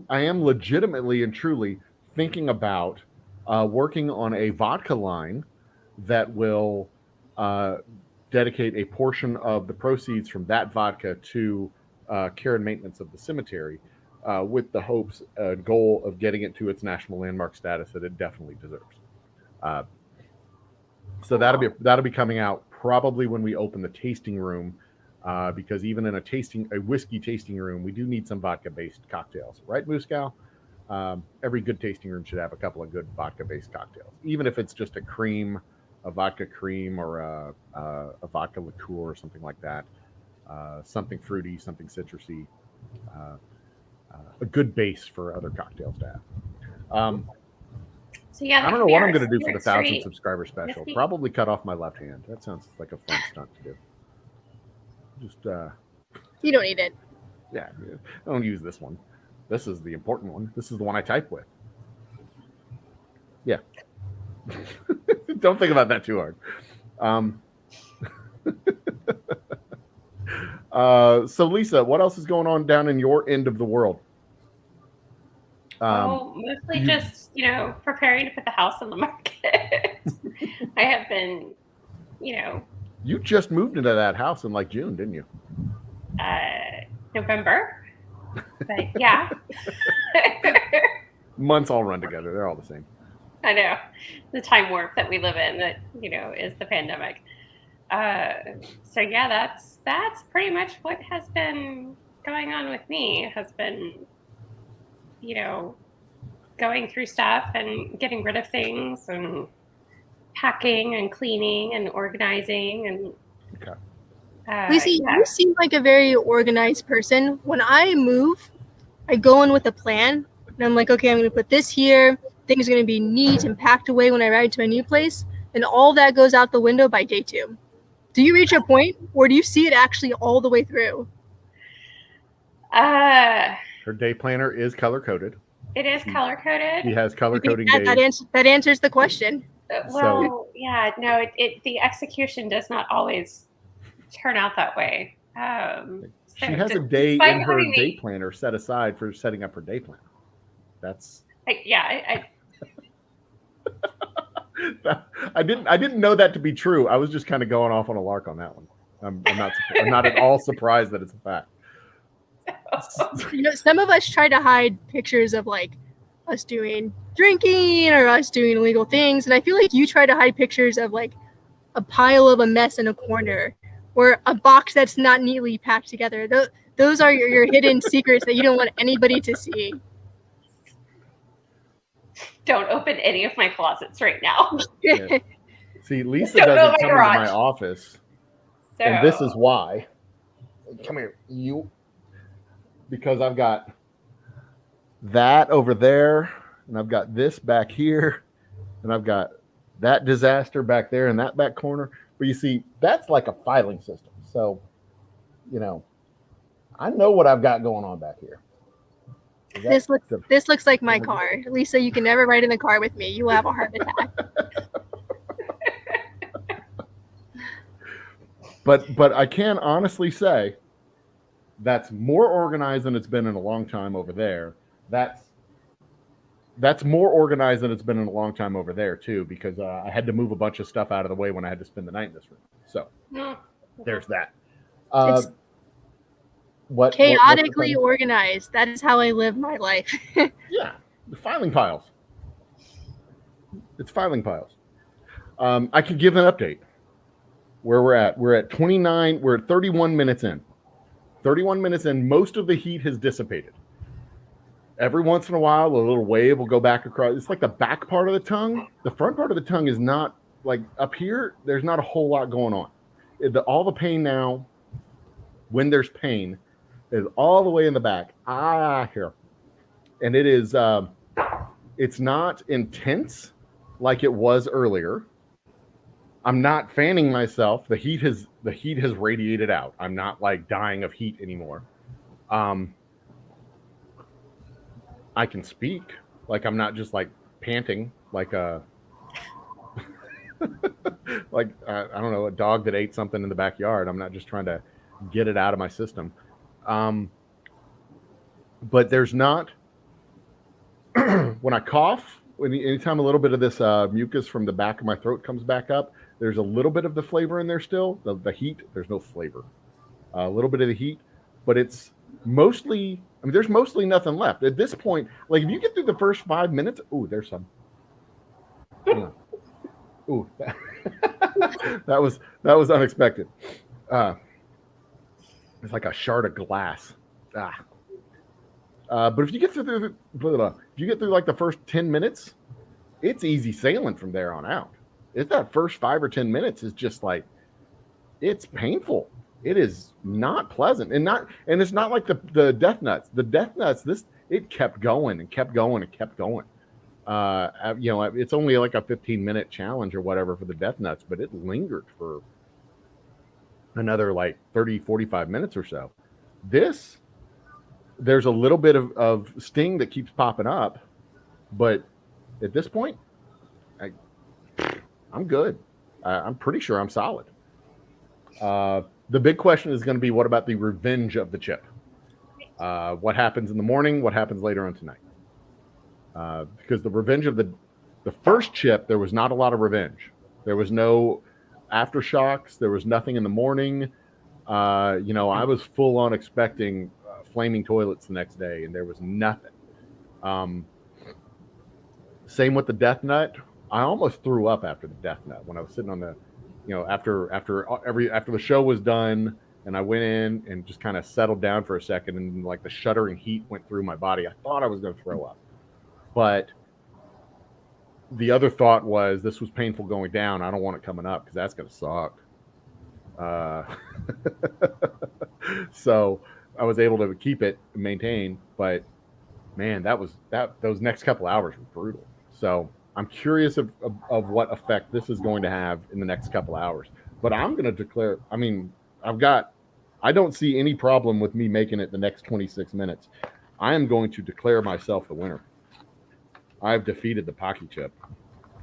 I am legitimately and truly thinking about working on a vodka line that will dedicate a portion of the proceeds from that vodka to care and maintenance of the cemetery, with the hopes and goal of getting it to its national landmark status that it definitely deserves. So that'll be coming out probably when we open the tasting room, because even in a whiskey tasting room, we do need some vodka-based cocktails, right, Moose Cow? Every good tasting room should have a couple of good vodka-based cocktails, even if it's just a vodka cream, or a vodka liqueur or something like that. Something fruity, something citrusy, a good base for other cocktails to have. So yeah, I don't know what I'm going to do for the 1,000 subscriber special. Probably cut off my left hand. That sounds like a fun stunt to do. Just you don't need it. Yeah, I don't use this one. This is the important one. This is the one I type with. Yeah. Don't think about that too hard. So Lisa, what else is going on down in your end of the world? Mostly just, preparing to put the house on the market. I have been, You just moved into that house in like June, didn't you? November. But yeah. Months all run together. They're all the same. I know. The time warp that we live in that, is the pandemic. So yeah, that's pretty much what has been going on with me. Has been, going through stuff and getting rid of things and packing and cleaning and organizing and. Okay. Lucy, you seem like a very organized person. When I move, I go in with a plan, and I'm like, okay, I'm going to put this here. Things are going to be neat and packed away when I arrive to my new place, and all that goes out the window by day 2. Do you reach a point, or do you see it actually all the way through? Her day planner is color coded. It is color coded. He has color coding days. That answers the question. Well, yeah, no, the execution does not always turn out that way. She has a day in her day planner set aside for setting up her day planner. That's I didn't know that to be true. I was just kind of going off on a lark on that one. I'm not at all surprised that it's a fact. Some of us try to hide pictures of like us doing drinking or us doing illegal things, and I feel like you try to hide pictures of like a pile of a mess in a corner or a box that's not neatly packed together. Those are your hidden secrets that you don't want anybody to see. Don't open any of my closets right now. Yeah. See, Lisa doesn't come into my office, and this is why. Come here, you. Because I've got that over there, and I've got this back here, and I've got that disaster back there in that back corner. But you see, that's like a filing system. So, I know what I've got going on back here. This looks like my car. Lisa, you can never ride in the car with me. You will have a heart attack. But I can honestly say that's more organized than it's been in a long time over there. That's more organized than it's been in a long time over there too, because I had to move a bunch of stuff out of the way when I had to spend the night in this room. So there's that. Chaotically organized. That is how I live my life. Yeah, the filing piles. It's filing piles. I can give an update where we're at. We're at 29. We're at 31 minutes in. 31 minutes in. Most of the heat has dissipated. Every once in a while, a little wave will go back across. It's like the back part of the tongue. The front part of the tongue is not like up here. There's not a whole lot going on. All the pain now, when there's pain, is all the way in the back. Here. And it is, it's not intense like it was earlier. I'm not fanning myself. The heat has radiated out. I'm not like dying of heat anymore. I can speak. Like I'm not just like panting like a like I don't know, a dog that ate something in the backyard. I'm not just trying to get it out of my system. But there's not when I cough, anytime a little bit of this mucus from the back of my throat comes back up, there's a little bit of the flavor in there still. The heat, there's no flavor. A little bit of the heat, but it's mostly, there's mostly nothing left. At this point, like if you get through the first 5 minutes, ooh, there's some. Ooh, that was unexpected. It's like a shard of glass. But if you get through like the first 10 minutes, it's easy sailing from there on out. It's that first 5 or 10 minutes is just like, it's painful. It is not pleasant, and it's not like the death nuts. The death nuts, it kept going and kept going and kept going. It's only like a 15-minute challenge or whatever for the death nuts, but it lingered for another like 30, 45 minutes or so. There's a little bit of sting that keeps popping up, but at this point, I'm good. I'm pretty sure I'm solid. The big question is going to be, what about the revenge of the chip? What happens in the morning? What happens later on tonight? Because the revenge of the first chip, there was not a lot of revenge. There was no aftershocks. There was nothing in the morning. I was full on expecting flaming toilets the next day, and there was nothing. Same with the death nut. I almost threw up after the death nut when I was sitting on the, after the show was done, and I went in and just kind of settled down for a second, and like the shuddering heat went through my body. I thought I was going to throw up, but the other thought was, this was painful going down. I don't want it coming up because that's going to suck. So I was able to keep it and maintain, but man, those next couple hours were brutal. So I'm curious of what effect this is going to have in the next couple hours. But I'm going to declare, I mean, I don't see any problem with me making it the next 26 minutes. I am going to declare myself the winner. I've defeated the Paqui chip.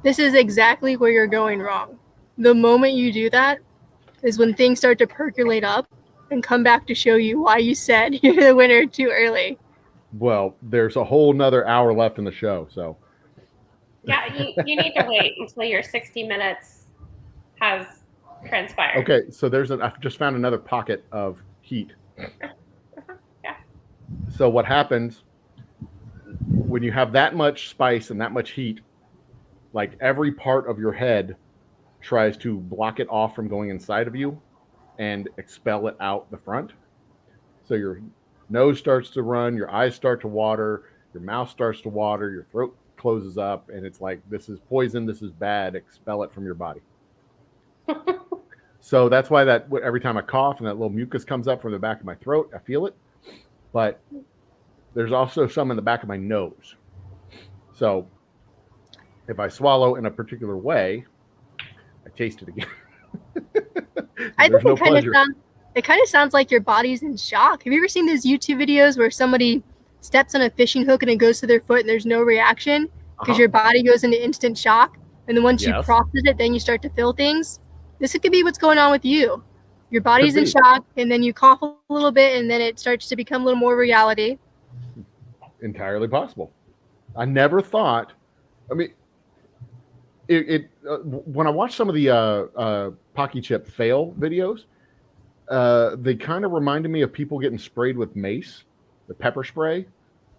This is exactly where you're going wrong. The moment you do that is when things start to percolate up and come back to show you why you said you're the winner too early. Well, there's a whole nother hour left in the show, so. Yeah, you need to wait until your 60 minutes has transpired. Okay, so I've just found another pocket of heat. Yeah. So what happens when you have that much spice and that much heat, like every part of your head tries to block it off from going inside of you and expel it out the front. So your nose starts to run, your eyes start to water, your mouth starts to water, your throat closes up, and it's like, this is poison, this is bad, expel it from your body. So that's why every time I cough and that little mucus comes up from the back of my throat, I feel it. But there's also some in the back of my nose. So if I swallow in a particular way, I taste it again. I think it kind of sounds like your body's in shock. Have you ever seen those YouTube videos where somebody steps on a fishing hook and it goes to their foot and there's no reaction because your body goes into instant shock? And then once you process it, then you start to feel things. This could be what's going on with you. Your body's in shock, and then you cough a little bit, and then it starts to become a little more reality. Entirely possible. I never thought. I mean, when I watch some of the Paqui chip fail videos, they kind of reminded me of people getting sprayed with mace, the pepper spray,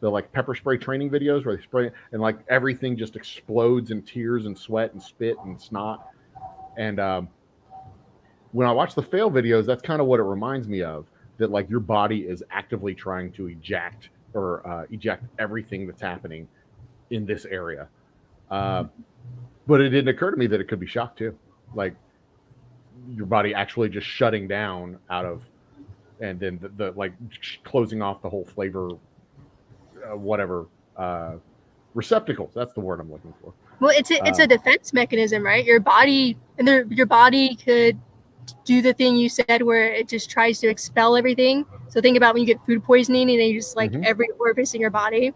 the like pepper spray training videos where they spray and like everything just explodes in tears and sweat and spit and snot. And when I watch the fail videos, that's kind of what it reminds me of, that like your body is actively trying to eject everything that's happening in this area. But it didn't occur to me that it could be shock too. Like your body actually just shutting down out of, and then the like closing off the whole flavor, receptacles. That's the word I'm looking for. Well, it's a defense mechanism, right? Your body could do the thing you said where it just tries to expel everything. So think about when you get food poisoning and you just like every orifice in your body.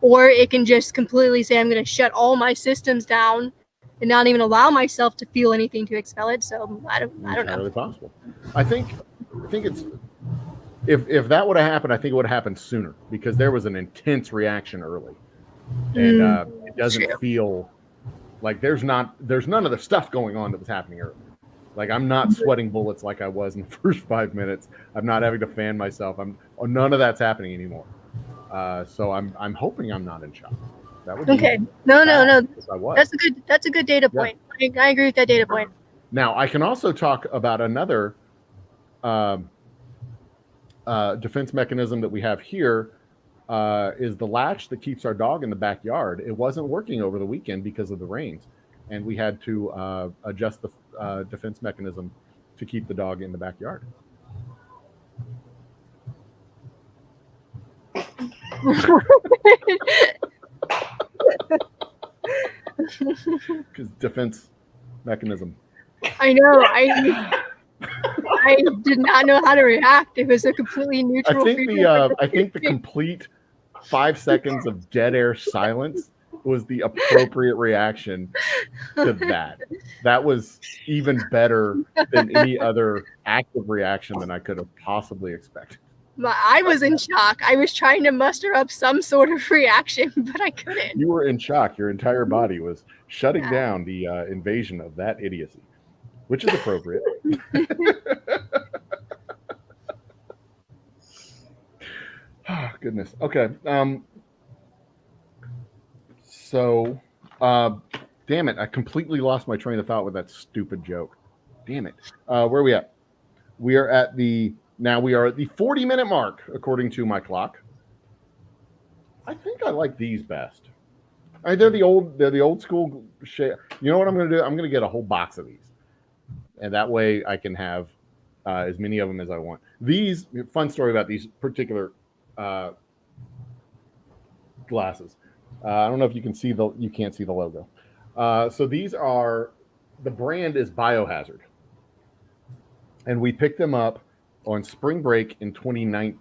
Or it can just completely say, I'm going to shut all my systems down and not even allow myself to feel anything to expel it. So I don't know. Entirely possible. I think it's, if that would have happened, I think it would have happened sooner because there was an intense reaction early. And it doesn't feel like there's none of the stuff going on that was happening earlier. Like I'm not sweating bullets like I was in the first 5 minutes. I'm not having to fan myself. None of that's happening anymore. So I'm hoping I'm not in shock. That would okay. Be no. That's a good data point. Yeah. I agree with that data point. Now I can also talk about another defense mechanism that we have here. Is the latch that keeps our dog in the backyard. It wasn't working over the weekend because of the rains, and we had to adjust the defense mechanism to keep the dog in the backyard. Because defense mechanism. I know. I did not know how to react. It was a completely neutral. I think the complete 5 seconds of dead air silence was the appropriate reaction to that. That was even better than any other active reaction than I could have possibly expected. I was in shock. I was trying to muster up some sort of reaction, but I couldn't. You were in shock. Your entire body was shutting down the invasion of that idiocy, which is appropriate. Oh, goodness. Okay. So, damn it. I completely lost my train of thought with that stupid joke. Damn it. Where are we at? We are at the 40-minute mark, according to my clock. I think I like these best. They're the old school shit. You know what I'm going to do? I'm going to get a whole box of these. And that way I can have as many of them as I want. These, fun story about these particular glasses. I don't know if you can see you can't see the logo. So these are, the brand is Biohazard. And we picked them up on spring break in 2019.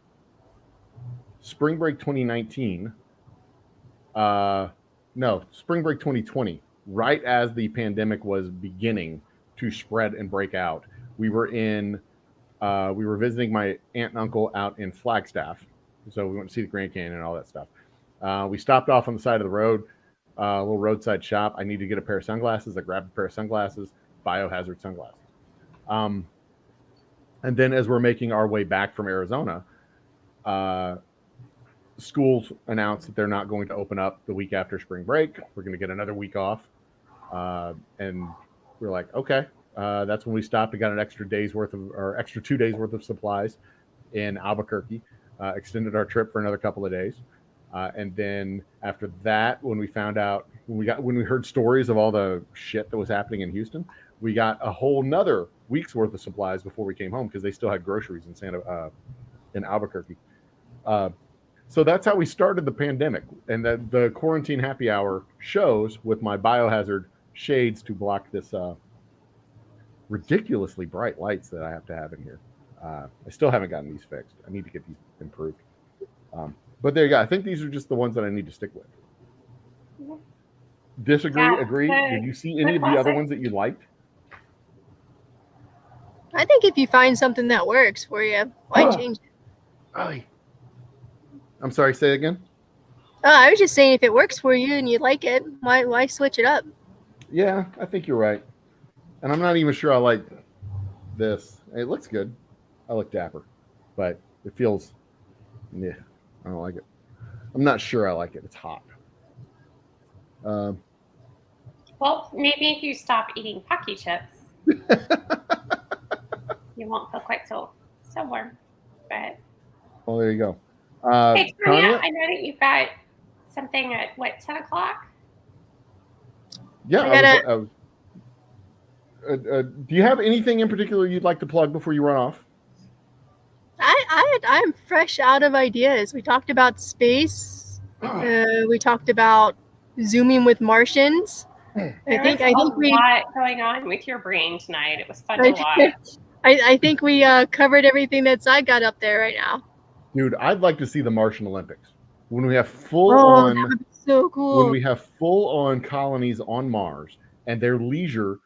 Spring break 2019. No, spring break 2020. Right as the pandemic was beginning to spread and break out, we were visiting my aunt and uncle out in Flagstaff. So we went to see the Grand Canyon and all that stuff. We stopped off on the side of the road, a little roadside shop. I needed to get a pair of sunglasses. I grabbed a pair of sunglasses, Biohazard sunglasses. And then as we're making our way back from Arizona, schools announced that they're not going to open up the week after spring break. We're going to get another week off. And we're like, okay. That's when we stopped and got an extra 2 days worth of supplies in Albuquerque, extended our trip for another couple of days. And then after that, when we heard stories of all the shit that was happening in Houston, we got a whole nother week's worth of supplies before we came home because they still had groceries in Albuquerque. So that's how we started the pandemic. And the quarantine happy hour shows with my Biohazard shades to block this ridiculously bright lights that I have to have in here. I still haven't gotten these fixed. I need to get these improved. But there you go. I think these are just the ones that I need to stick with. Disagree? Yeah, agree? Did you see any of the other ones that you liked? I think if you find something that works for you, why change it? Ollie. I'm sorry, say it again? I was just saying if it works for you and you like it, why switch it up? Yeah, I think you're right. And I'm not even sure I like this. It looks good. I look dapper. But it feels, I don't like it. I'm not sure I like it. It's hot. Well, maybe if you stop eating Paqui chips, you won't feel quite so warm. But well, there you go. hey, Tanya, I know that you've got something at 10 o'clock? Yeah. Do you have anything in particular you'd like to plug before you run off? I'm fresh out of ideas. We talked about space. We talked about zooming with Martians. I think we lot going on with your brain tonight. It was fun to watch. I think we covered everything that's I got up there right now. Dude, I'd like to see the Martian Olympics when we have that would be so cool. When we have full-on colonies on Mars, and their leisure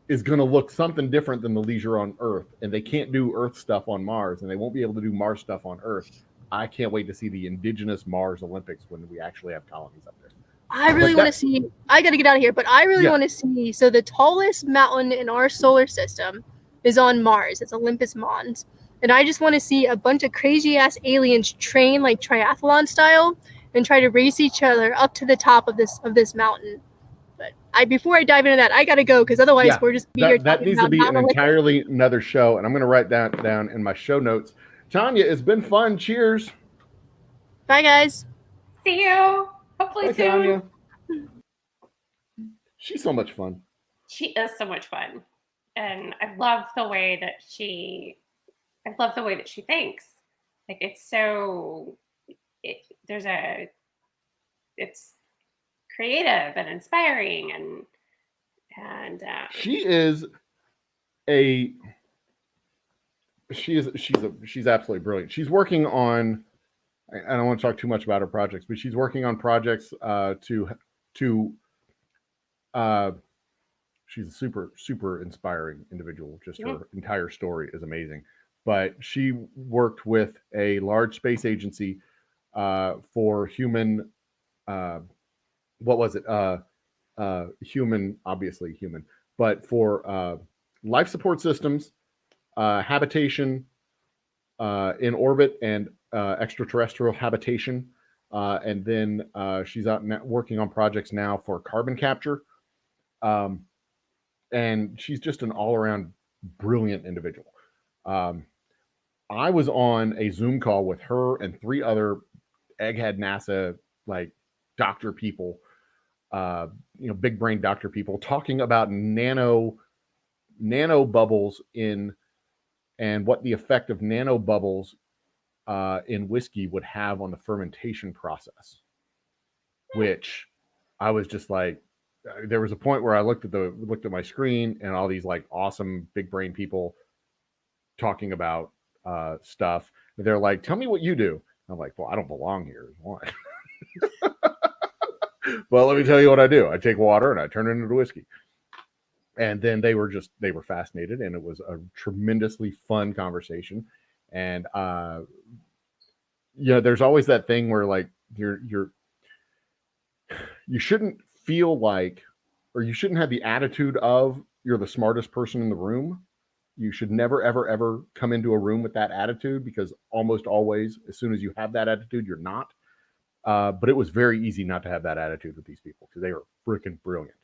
is going to look something different than the leisure on Earth, and they can't do Earth stuff on Mars, and they won't be able to do Mars stuff on Earth. I can't wait to see the indigenous Mars Olympics when we actually have colonies up there. I really want to see. I got to get out of here, but I really want to see. So the tallest mountain in our solar system is on Mars. It's Olympus Mons. And I just want to see a bunch of crazy ass aliens train like triathlon style and try to race each other up to the top of this mountain. But before I dive into that, I gotta go because otherwise we're just be here. That needs to be an entirely another show, and I'm gonna write that down in my show notes. Tanya, it's been fun. Cheers. Bye, guys. See you. Hopefully soon. Tanya. She's so much fun. She is so much fun, and I love the way that she thinks. Like it's creative and inspiring, and she's absolutely brilliant. She's working on, I don't want to talk too much about her projects, but she's working on projects she's a super inspiring individual. Just her entire story is amazing. But she worked with a large space agency for human, obviously human, but for life support systems, habitation in orbit, and extraterrestrial habitation. And then she's out working on projects now for carbon capture. And she's just an all-around brilliant individual. I was on a Zoom call with her and 3 other egghead NASA doctor people, big brain doctor people, talking about nano bubbles and what the effect of nano bubbles in whiskey would have on the fermentation process. which I was just like, there was a point where I looked at my screen and all these like awesome big brain people talking about stuff. They're like, tell me what you do. I'm like, well, I don't belong here. Why? Well, let me tell you what I do. I take water and I turn it into whiskey. And then they were fascinated, and it was a tremendously fun conversation. And there's always that thing where like you shouldn't feel like, or you shouldn't have the attitude of you're the smartest person in the room. You should never, ever, ever come into a room with that attitude, because almost always, as soon as you have that attitude, you're not. But it was very easy not to have that attitude with these people, because they were freaking brilliant.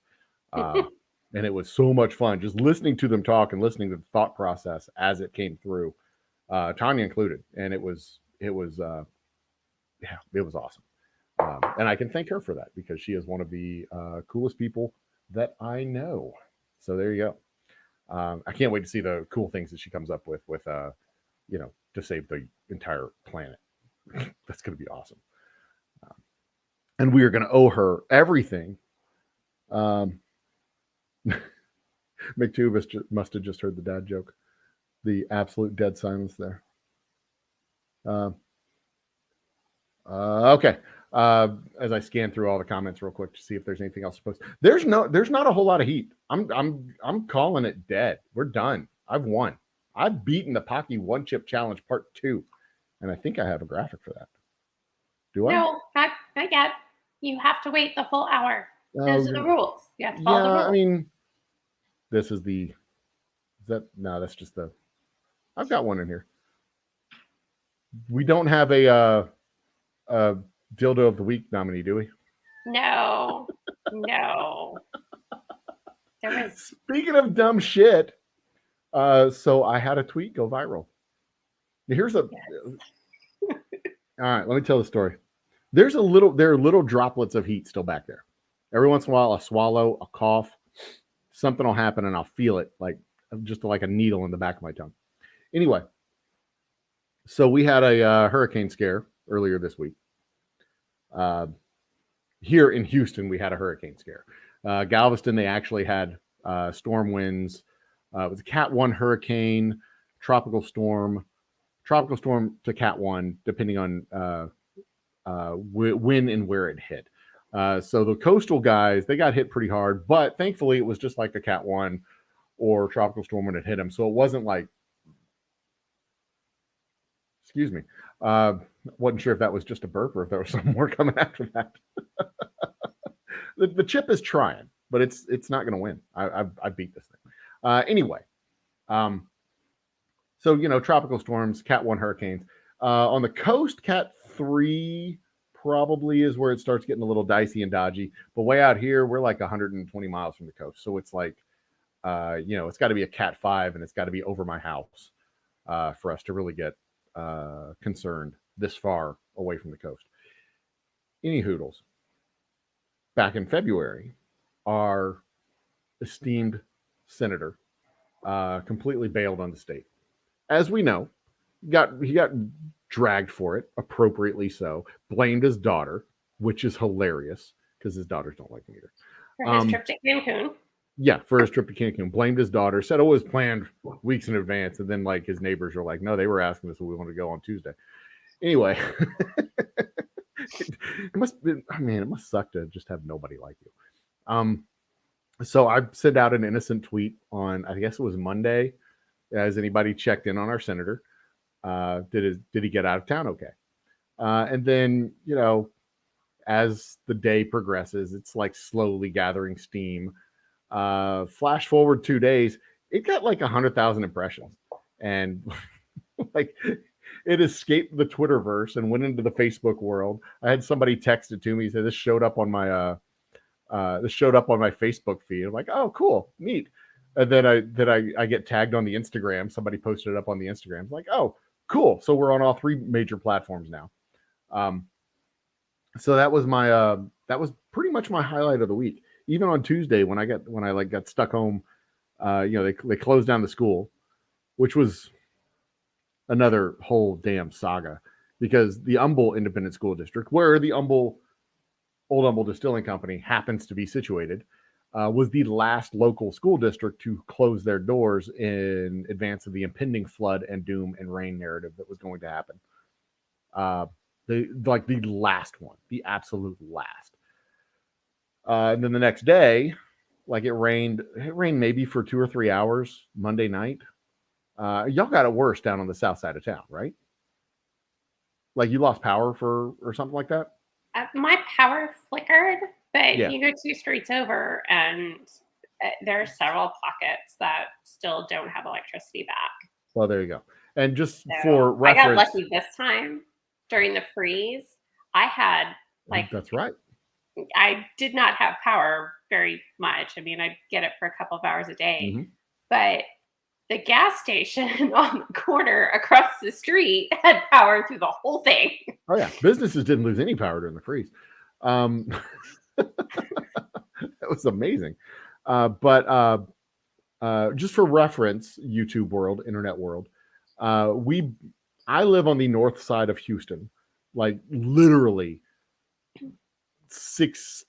And it was so much fun just listening to them talk and listening to the thought process as it came through, Tanya included. And it was awesome. And I can thank her for that, because she is one of the coolest people that I know. So there you go. I can't wait to see the cool things that she comes up with to save the entire planet. That's going to be awesome. And we are going to owe her everything. McTube must have just heard the dad joke. The absolute dead silence there. Okay. As I scan through all the comments real quick to see if there's anything else to post. There's not a whole lot of heat. I'm calling it dead. We're done. I've won. I've beaten the Paqui One Chip Challenge Part 2, and I think I have a graphic for that. Do I? No, not yet. You have to wait the full hour. Those are the rules. You have to follow the rules. I mean, this is that's just I've got one in here. We don't have a dildo of the week nominee, do we? No. Speaking of dumb shit, so I had a tweet go viral. All right, let me tell the story. There are little droplets of heat still back there. Every once in a while, a swallow, a cough, something will happen, and I'll feel it like a needle in the back of my tongue. Anyway, so we had a hurricane scare earlier this week. Here in Houston, we had a hurricane scare. Galveston, they actually had storm winds. It was a Cat 1 hurricane, tropical storm to Cat 1, depending on when and where it hit. So the coastal guys, they got hit pretty hard, but thankfully it was just like a Cat 1 or tropical storm when it hit them. So it wasn't like, excuse me, wasn't sure if that was just a burp or if there was some more coming after that. The chip is trying, but it's not going to win. I beat this thing. Anyway, so tropical storms, Cat 1 hurricanes. On the coast, Cat 3 probably is where it starts getting a little dicey and dodgy. But way out here, we're like 120 miles from the coast. So it's like, it's got to be a Cat 5, and it's got to be over my house for us to really get concerned this far away from the coast. Any hoodles. Back in February, our esteemed senator completely bailed on the state. As we know, he got dragged for it, appropriately so, blamed his daughter, which is hilarious because his daughters don't like him either. For his trip to Cancun. Yeah, for his trip to Cancun. Blamed his daughter, said it was planned weeks in advance, and then like his neighbors were like, no, they were asking us if we wanted to go on Tuesday. Anyway, it must suck to just have nobody like you. So I sent out an innocent tweet on, I guess it was Monday. Has anybody checked in on our senator? Did he get out of town okay? And then, as the day progresses, it's like slowly gathering steam. Flash forward 2 days, it got like 100,000 impressions, and like it escaped the Twitterverse and went into the Facebook world. I had somebody text it to me, said this showed up on my Facebook feed. I'm like, oh, cool, neat. And then I get tagged on the Instagram. Somebody posted it up on the Instagram. I'm like, oh, cool. So we're on all 3 major platforms now. So that was pretty much my highlight of the week. Even on Tuesday when I got stuck home, they closed down the school, which was another whole damn saga, because the Humble Independent School District, where the Humble Old Humble Distilling Company happens to be situated, was the last local school district to close their doors in advance of the impending flood and doom and rain narrative that was going to happen. The last one, the absolute last. And then the next day, like it rained maybe for 2 or 3 hours Monday night. Y'all got it worse down on the south side of town, right? Like you lost power or something like that? My power flickered, but Yeah. you go 2 streets over and there are several pockets that still don't have electricity back. Well, there you go. And just for reference, I got lucky this time during the freeze. I had that's right. I did not have power very much. I mean, I get it for a couple of hours a day, but the gas station on the corner across the street had power through the whole thing. Oh yeah, businesses didn't lose any power during the freeze. That was amazing. But just for reference, YouTube world, internet world, I live on the north side of Houston, like literally 6-7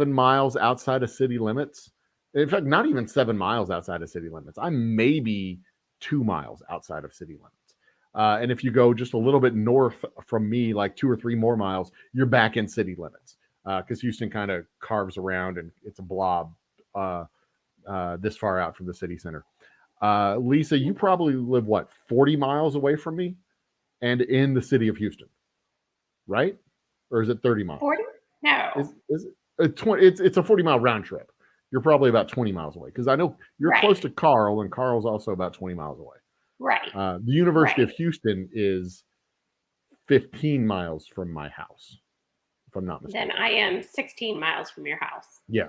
miles outside of city limits. In fact, not even 7 miles outside of city limits. I'm maybe 2 miles outside of city limits. And if you go just a little bit north from me, like 2 or 3 more miles, you're back in city limits. Because Houston kind of carves around and it's a blob this far out from the city center. Lisa, you probably live, 40 miles away from me and in the city of Houston, right? Or is it 30 miles? 40? No. Is it 20? It's a 40-mile round trip. You're probably about 20 miles away because I know you're close to Carl, and Carl's also about 20 miles away. Right. The University of Houston is 15 miles from my house, if I'm not mistaken. Then I am 16 miles from your house. Yeah.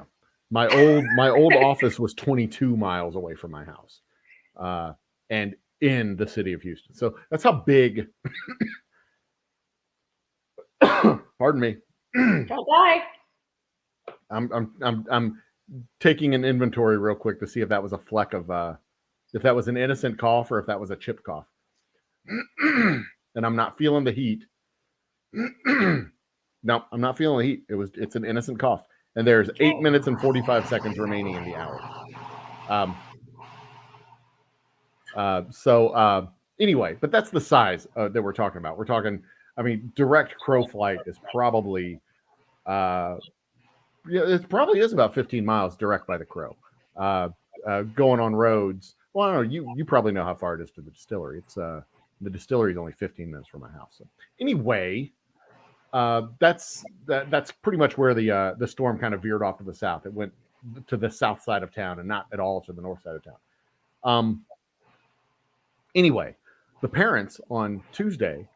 My old office was 22 miles away from my house, and in the city of Houston. So that's how big. Pardon me. Don't die. I'm taking an inventory real quick to see if that was a fleck of if that was an innocent cough or if that was a chipped cough. And I'm not feeling the heat. No, I'm not feeling the heat. It's an innocent cough. And there's 8 minutes and 45 seconds remaining in the hour. Anyway, but that's the size that we're talking about. We're talking, direct crow flight is probably it probably is about 15 miles direct by the crow. Going on roads. Well, I don't know. You probably know how far it is to the distillery. It's the distillery is only 15 minutes from my house. So anyway, that's pretty much where the storm kind of veered off to the south. It went to the south side of town and not at all to the north side of town. Anyway, the parents on Tuesday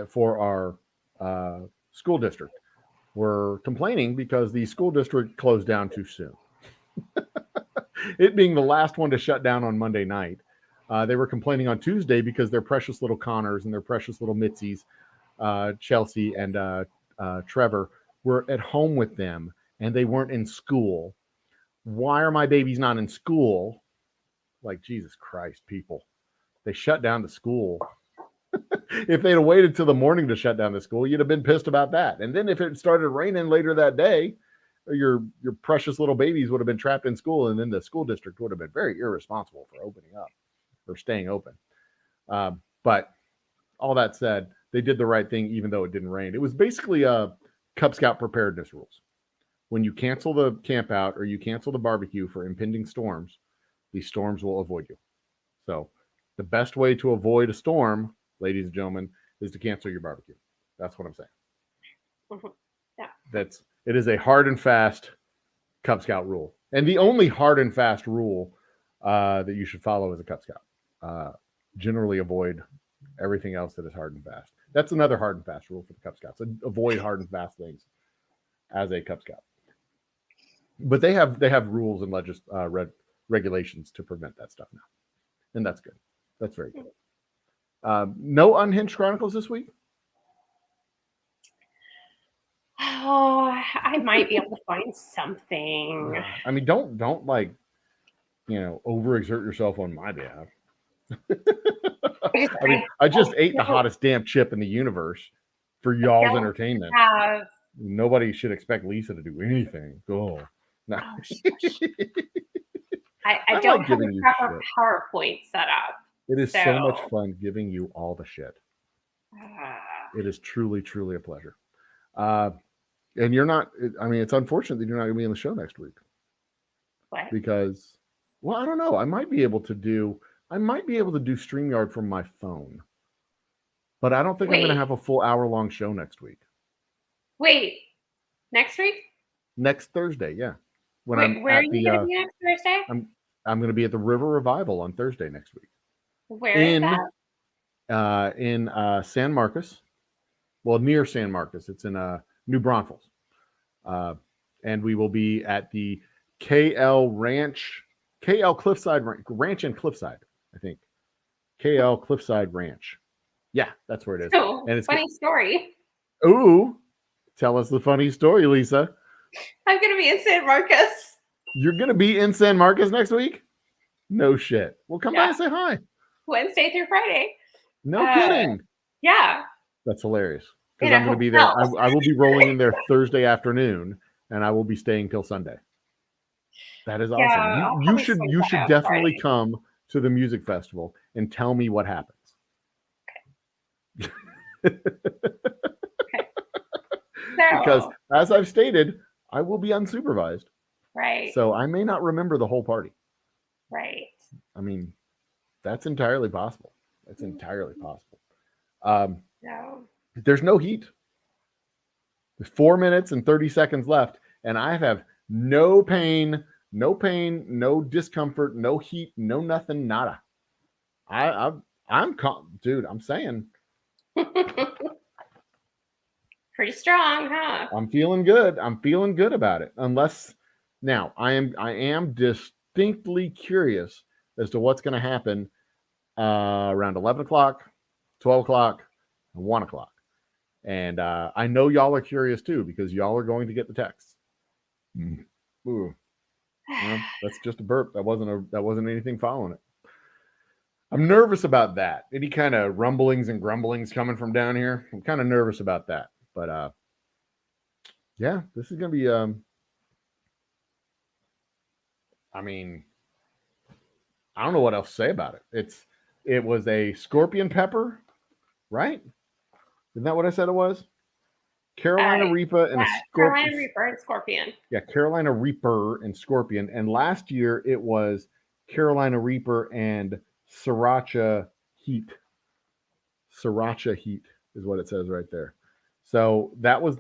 for our school district were complaining because the school district closed down too soon. It being the last one to shut down on Monday night, they were complaining on Tuesday because their precious little Connors and their precious little Mitzies, Chelsea and Trevor, were at home with them and they weren't in school. Why are my babies not in school? Like, Jesus Christ, people. They shut down the school. If they'd have waited till the morning to shut down the school, you'd have been pissed about that. And then if it started raining later that day, your precious little babies would have been trapped in school, and then the school district would have been very irresponsible for opening up or staying open. But all that said, they did the right thing, even though it didn't rain. It was basically Cub Scout preparedness rules. When you cancel the camp out or you cancel the barbecue for impending storms, these storms will avoid you. So the best way to avoid a storm, ladies and gentlemen, is to cancel your barbecue. That's what I'm saying. Mm-hmm. Yeah. It is a hard and fast Cub Scout rule. And the only hard and fast rule that you should follow as a Cub Scout. Generally avoid everything else that is hard and fast. That's another hard and fast rule for the Cub Scouts. Avoid hard and fast things as a Cub Scout. But they have rules and regulations to prevent that stuff now. And that's good. That's very good. No Unhinged Chronicles this week? Oh, I might be able to find something. Don't overexert yourself on my behalf. I just ate the hottest damn chip in the universe for y'all's entertainment. Have Nobody should expect Lisa to do anything. Oh, no. Oh, shush. I don't like have giving a you proper shit. PowerPoint set up. It is so much fun giving you all the shit. It is truly, truly a pleasure. And you're not, I mean, it's unfortunate that you're not going to be in the show next week. What? Because, well, I don't know. I might be able to do StreamYard from my phone. But I don't think I'm going to have a full hour-long show next week. Wait, next week? Next Thursday, yeah. Where are you going to be next Thursday? I'm going to be at the River Revival on Thursday next week. Where is that? In San Marcos. Well, near San Marcos. It's in New Braunfels. And we will be at the KL Cliffside Ranch and Cliffside, I think. KL Cliffside Ranch. Yeah, that's where it is. Oh, and it's funny story. Ooh, tell us the funny story, Lisa. I'm going to be in San Marcos. You're going to be in San Marcos next week? No shit. Well, come by and say hi. Wednesday through Friday. No kidding. Yeah. That's hilarious. Because I'm going to be there. I will be rolling in there Thursday afternoon, and I will be staying till Sunday. That is awesome. You should definitely come to the music festival and tell me what happens. Okay. Because as I've stated, I will be unsupervised. Right. So I may not remember the whole party. Right. I mean, that's entirely possible. That's entirely possible. No. There's no heat. There's 4 minutes and 30 seconds left, and I have no pain, no discomfort, no heat, no nothing, nada. I'm dude, I'm saying. Pretty strong, huh? I'm feeling good. I'm feeling good about it. Unless now I am distinctly curious as to what's going to happen around 11 o'clock, 12 o'clock, and 1 o'clock. And I know y'all are curious too, because y'all are going to get the texts. Ooh. Well, that's just a burp. That wasn't anything following it. I'm nervous about that. Any kind of rumblings and grumblings coming from down here. I'm kind of nervous about that. But yeah, this is gonna be I mean, I don't know what else to say about it. It was a scorpion pepper, right? Isn't that what I said it was? Carolina Reaper and a scorpion. Carolina Reaper and scorpion. Yeah, Carolina Reaper and scorpion. And last year it was Carolina Reaper and Sriracha Heat. Sriracha Heat is what it says right there. So it was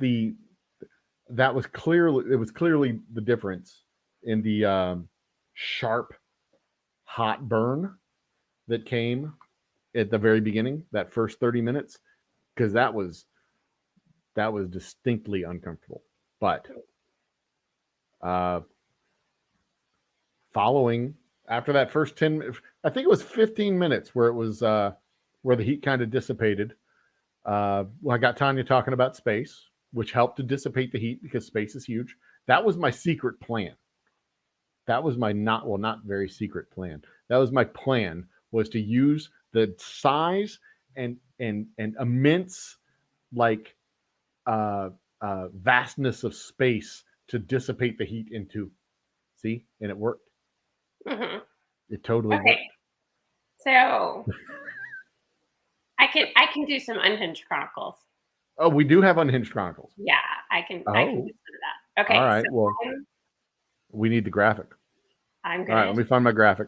clearly the difference in the sharp, hot burn that came at the very beginning, that first 30 minutes, because that was distinctly uncomfortable. But following after that first 10, I think it was 15 minutes where it was where the heat kind of dissipated. I got Tanya talking about space, which helped to dissipate the heat because space is huge. That was my secret plan. That was my not very secret plan. That was my plan, was to use the size and immense vastness of space to dissipate the heat into. See, and it worked. Mm-hmm. It totally worked. So I can do some Unhinged Chronicles. Oh, we do have Unhinged Chronicles. Yeah, I can do some of that. Okay. All right. So well, we need the graphic. All right. Let me find my graphic.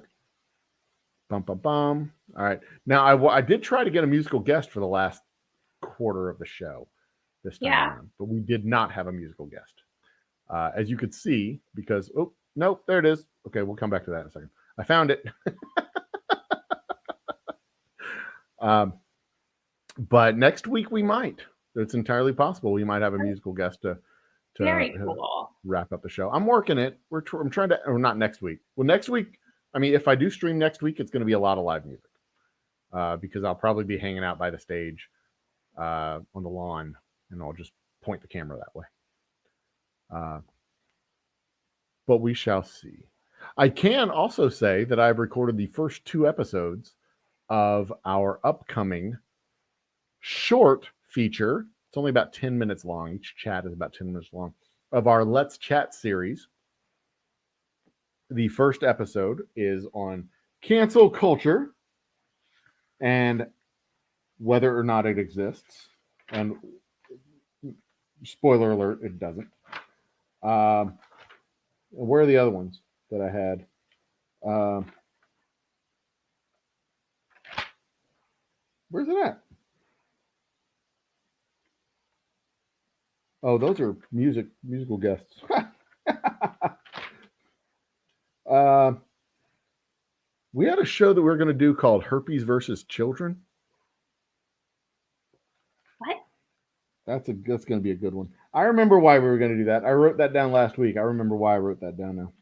Bum, bum, bum. All right. Now, I did try to get a musical guest for the last quarter of the show this time around, but we did not have a musical guest. As you could see, because, oh, nope, there it is. Okay, we'll come back to that in a second. I found it. But next week we might. It's entirely possible we might have a musical guest to very cool. Wrap up the show. I'm working it. I'm trying to, or not next week. Well, next week, I mean, if I do stream next week, it's going to be a lot of live music because I'll probably be hanging out by the stage on the lawn, and I'll just point the camera that way. But we shall see. I can also say that I've recorded the first 2 episodes of our upcoming short feature It's only about 10 minutes long. Each chat is about 10 minutes long. Of our Let's Chat series, the first episode is on cancel culture and whether or not it exists. And spoiler alert, it doesn't. Where are the other ones that I had? Where's it at? Oh, those are musical guests. We had a show that we were going to do called Herpes versus Children. What? That's going to be a good one. I remember why we were going to do that. I wrote that down last week. I remember why I wrote that down now.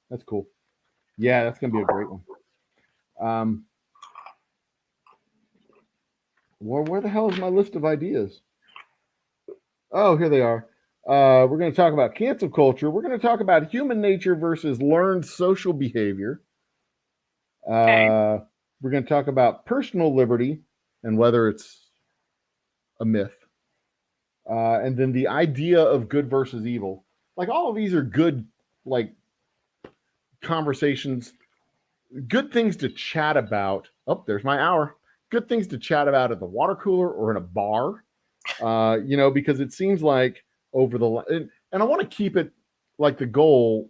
That's cool. Yeah, that's going to be a great one. Where the hell is my list of ideas? Oh, here they are. We're going to talk about cancel culture. We're going to talk about human nature versus learned social behavior. We're going to talk about personal liberty and whether it's a myth. And then the idea of good versus evil. Like, all of these are good, like, conversations, good things to chat about. Oh, there's my hour. Good things to chat about at the water cooler or in a bar. Because it seems like and I want to keep it like the goal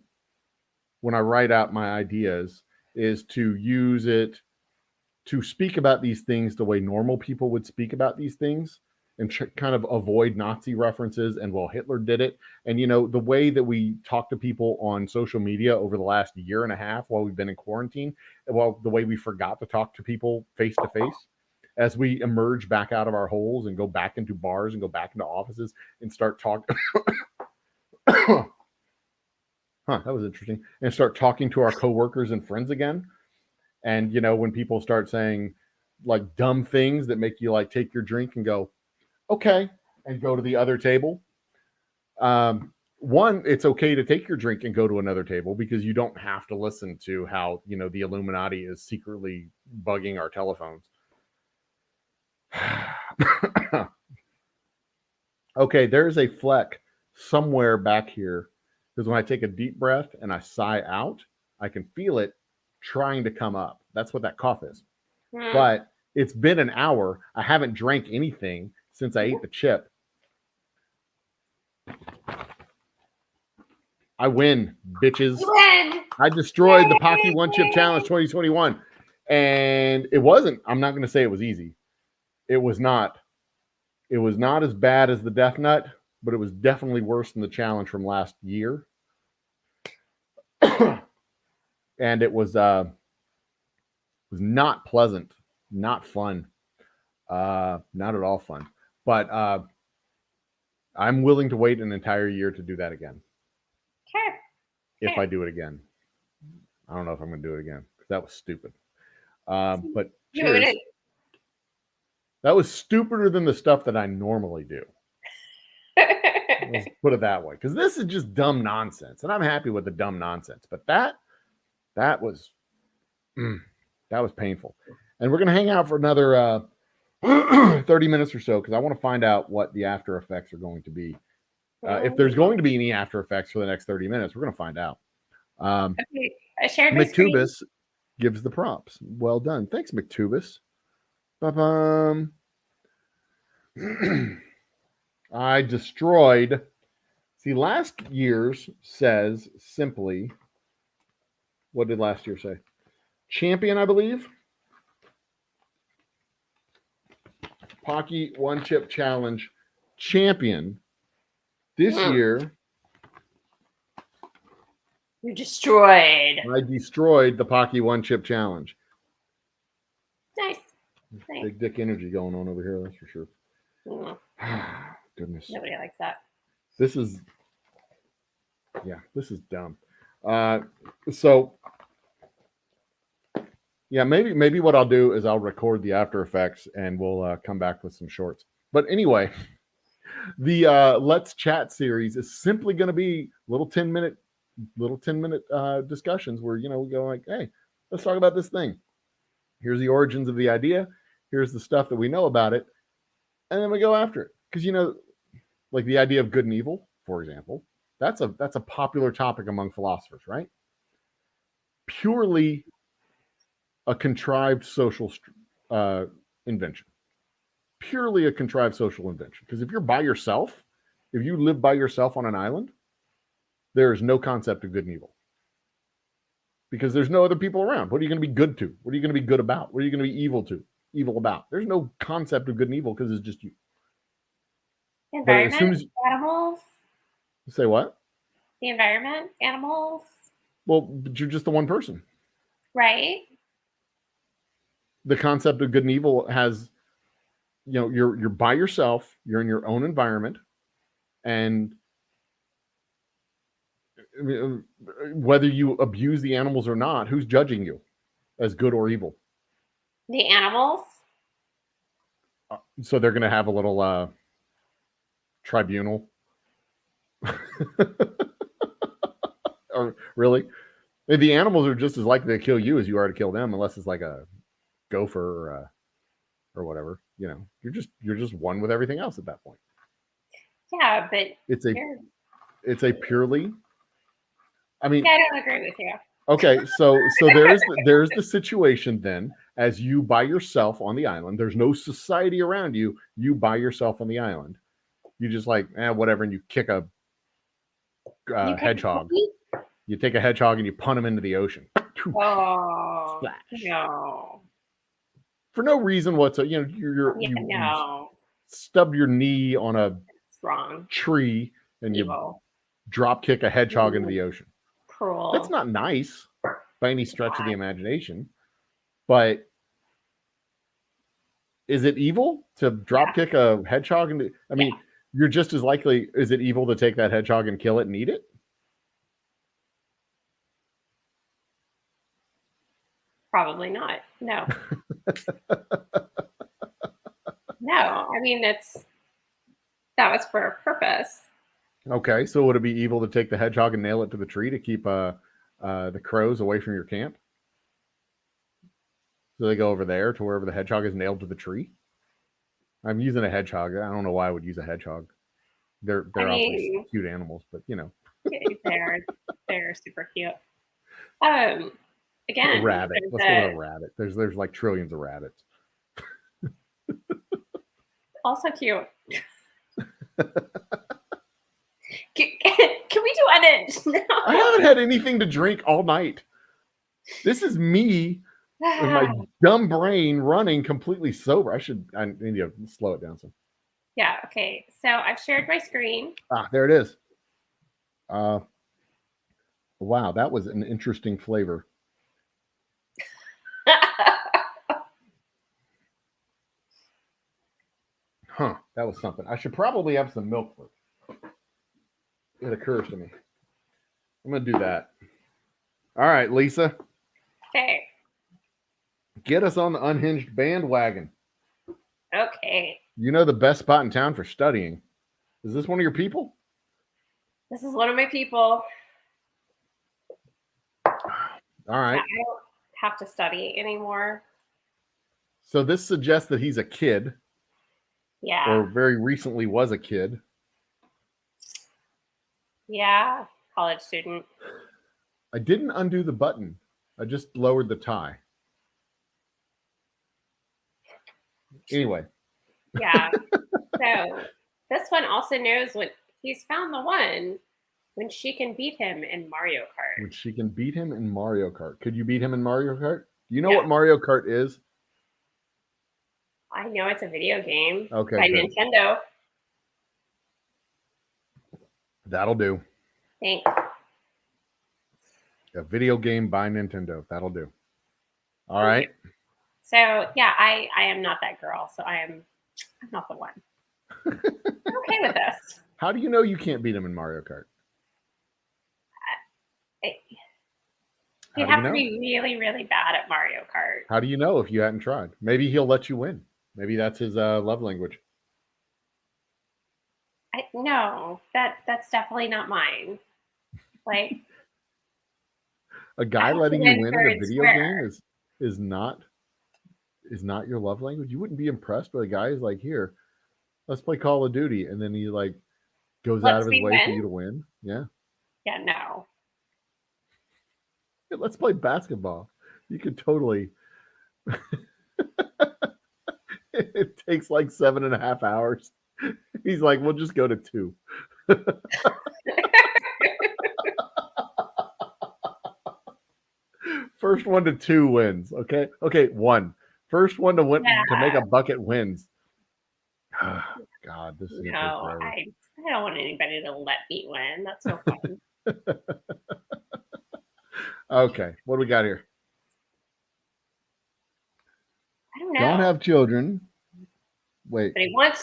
when I write out my ideas is to use it to speak about these things the way normal people would speak about these things and kind of avoid Nazi references and, well, Hitler did it. And, the way that we talk to people on social media over the last year and a half while we've been in quarantine, well, the way we forgot to talk to people face to face as we emerge back out of our holes and go back into bars and go back into offices and start talking. That was interesting. And start talking to our coworkers and friends again. And, when people start saying like dumb things that make you like take your drink and go, okay, and go to the other table. One, it's okay to take your drink and go to another table because you don't have to listen to how, the Illuminati is secretly bugging our telephones. Okay, there's a fleck somewhere back here because when I take a deep breath and I sigh out, I can feel it trying to come up. That's what that cough is. But it's been an hour. I haven't drank anything since I ate the chip. I win, bitches. You win. I destroyed the Paqui One Chip Challenge 2021. And it wasn't, I'm not going to say it was easy. It was not. It was not as bad as the Death Nut, but it was definitely worse than the challenge from last year. And it was not pleasant, not fun, not at all fun. But I'm willing to wait an entire year to do that again. Sure. If I do it again. I don't know if I'm going to do it again because that was stupid. But cheers. That was stupider than the stuff that I normally do. Let's put it that way. Because this is just dumb nonsense. And I'm happy with the dumb nonsense. But that was painful. And we're going to hang out for another 30 minutes or so because I want to find out what the after effects are going to be. If there's going to be any after effects for the next 30 minutes, we're going to find out. Okay, I shared my screen. McTubis gives the props. Well done. Thanks, McTubis. I destroyed. See, last year's says simply, what did last year say? Champion, I believe. Paqui One Chip Challenge champion. This year, you destroyed. I destroyed the Paqui One Chip Challenge. Nice. Big dick energy going on over here, that's for sure. Goodness. Nobody likes that. This is dumb. So yeah, maybe what I'll do is I'll record the after effects and we'll come back with some shorts. But anyway, the Let's Chat series is simply going to be little 10 minute discussions where we go like, hey, let's talk about this thing. Here's the origins of the idea. Here's the stuff that we know about it. And then we go after it. Because, like the idea of good and evil, for example, that's a popular topic among philosophers, right? Purely a contrived social invention. Purely a contrived social invention. Because if you're by yourself, if you live by yourself on an island, there is no concept of good and evil. Because there's no other people around. What are you going to be good to? What are you going to be good about? What are you going to be evil about? There's no concept of good and evil because it's just you. Environment, animals. Say what? The environment, animals. Well, but you're just the one person. Right. The concept of good and evil has, you're by yourself, you're in your own environment, and whether you abuse the animals or not, who's judging you as good or evil? The animals. So they're going to have a little tribunal. Or really? The animals are just as likely to kill you as you are to kill them, unless it's like a gopher or whatever. You're just one with everything else at that point. Yeah, but it's a purely. I mean, I don't agree with you. Okay, so there's the situation then, as you by yourself on the island. There's no society around you. You by yourself on the island. You just like whatever, and you kick a hedgehog. You take a hedgehog and you punt him into the ocean. Oh, splash! No. For no reason whatsoever. You stub your knee on a tree and you drop kick a hedgehog into the ocean. Cruel. That's not nice by any stretch of the imagination. But is it evil to drop kick a hedgehog into? I mean, you're just as likely. Is it evil to take that hedgehog and kill it and eat it? Probably not. No. No. I mean, that was for a purpose. Okay, so would it be evil to take the hedgehog and nail it to the tree to keep the crows away from your camp? So they go over there to wherever the hedgehog is nailed to the tree. I'm using a hedgehog. I don't know why I would use a hedgehog. They're awfully cute animals, but they're super cute. Again, a rabbit. Let's go with a rabbit. There's like trillions of rabbits. Also cute. Can we do Unhinged now? I haven't had anything to drink all night. This is me with my dumb brain running completely sober. I need to slow it down some. Yeah, okay. So I've shared my screen. There it is. Wow, that was an interesting flavor. Huh, that was something. I should probably have some milk for it. It occurs to me. I'm going to do that. All right, Lisa. Okay. Get us on the Unhinged bandwagon. Okay. You know the best spot in town for studying. Is this one of your people? This is one of my people. All right. I don't have to study anymore. So this suggests that he's a kid. Yeah. Or very recently was a kid. Yeah. College student. I didn't undo the button. I just lowered the tie. Anyway. Yeah. So this one also knows when he's found the one when she can beat him in Mario Kart. When she can beat him in Mario Kart. Could you beat him in Mario Kart? Do you know what Mario Kart is? I know it's a video game by good. Nintendo. That'll do. Thanks. A video game by Nintendo. That'll do. All right. So yeah, I am not that girl. So I'm not the one. I'm okay with this. How do you know you can't beat him in Mario Kart? You have to be really, really bad at Mario Kart. How do you know if you hadn't tried? Maybe he'll let you win. Maybe that's his love language. No, that's definitely not mine. Like a guy letting you win in a video game is not your love language. You wouldn't be impressed by a guy who's like, here, let's play Call of Duty, and then he like Goes out of his way for you to win. Yeah. Yeah, no. Let's play basketball. You could totally. It takes like 7.5 hours. He's like, we'll just go to 2. First one to 2 wins. Okay. 1. First one to win to make a bucket wins. God, this is no. I don't want anybody to let me win. That's so fun. Okay, what do we got here? I don't know. Don't have children. Wait. But he wants.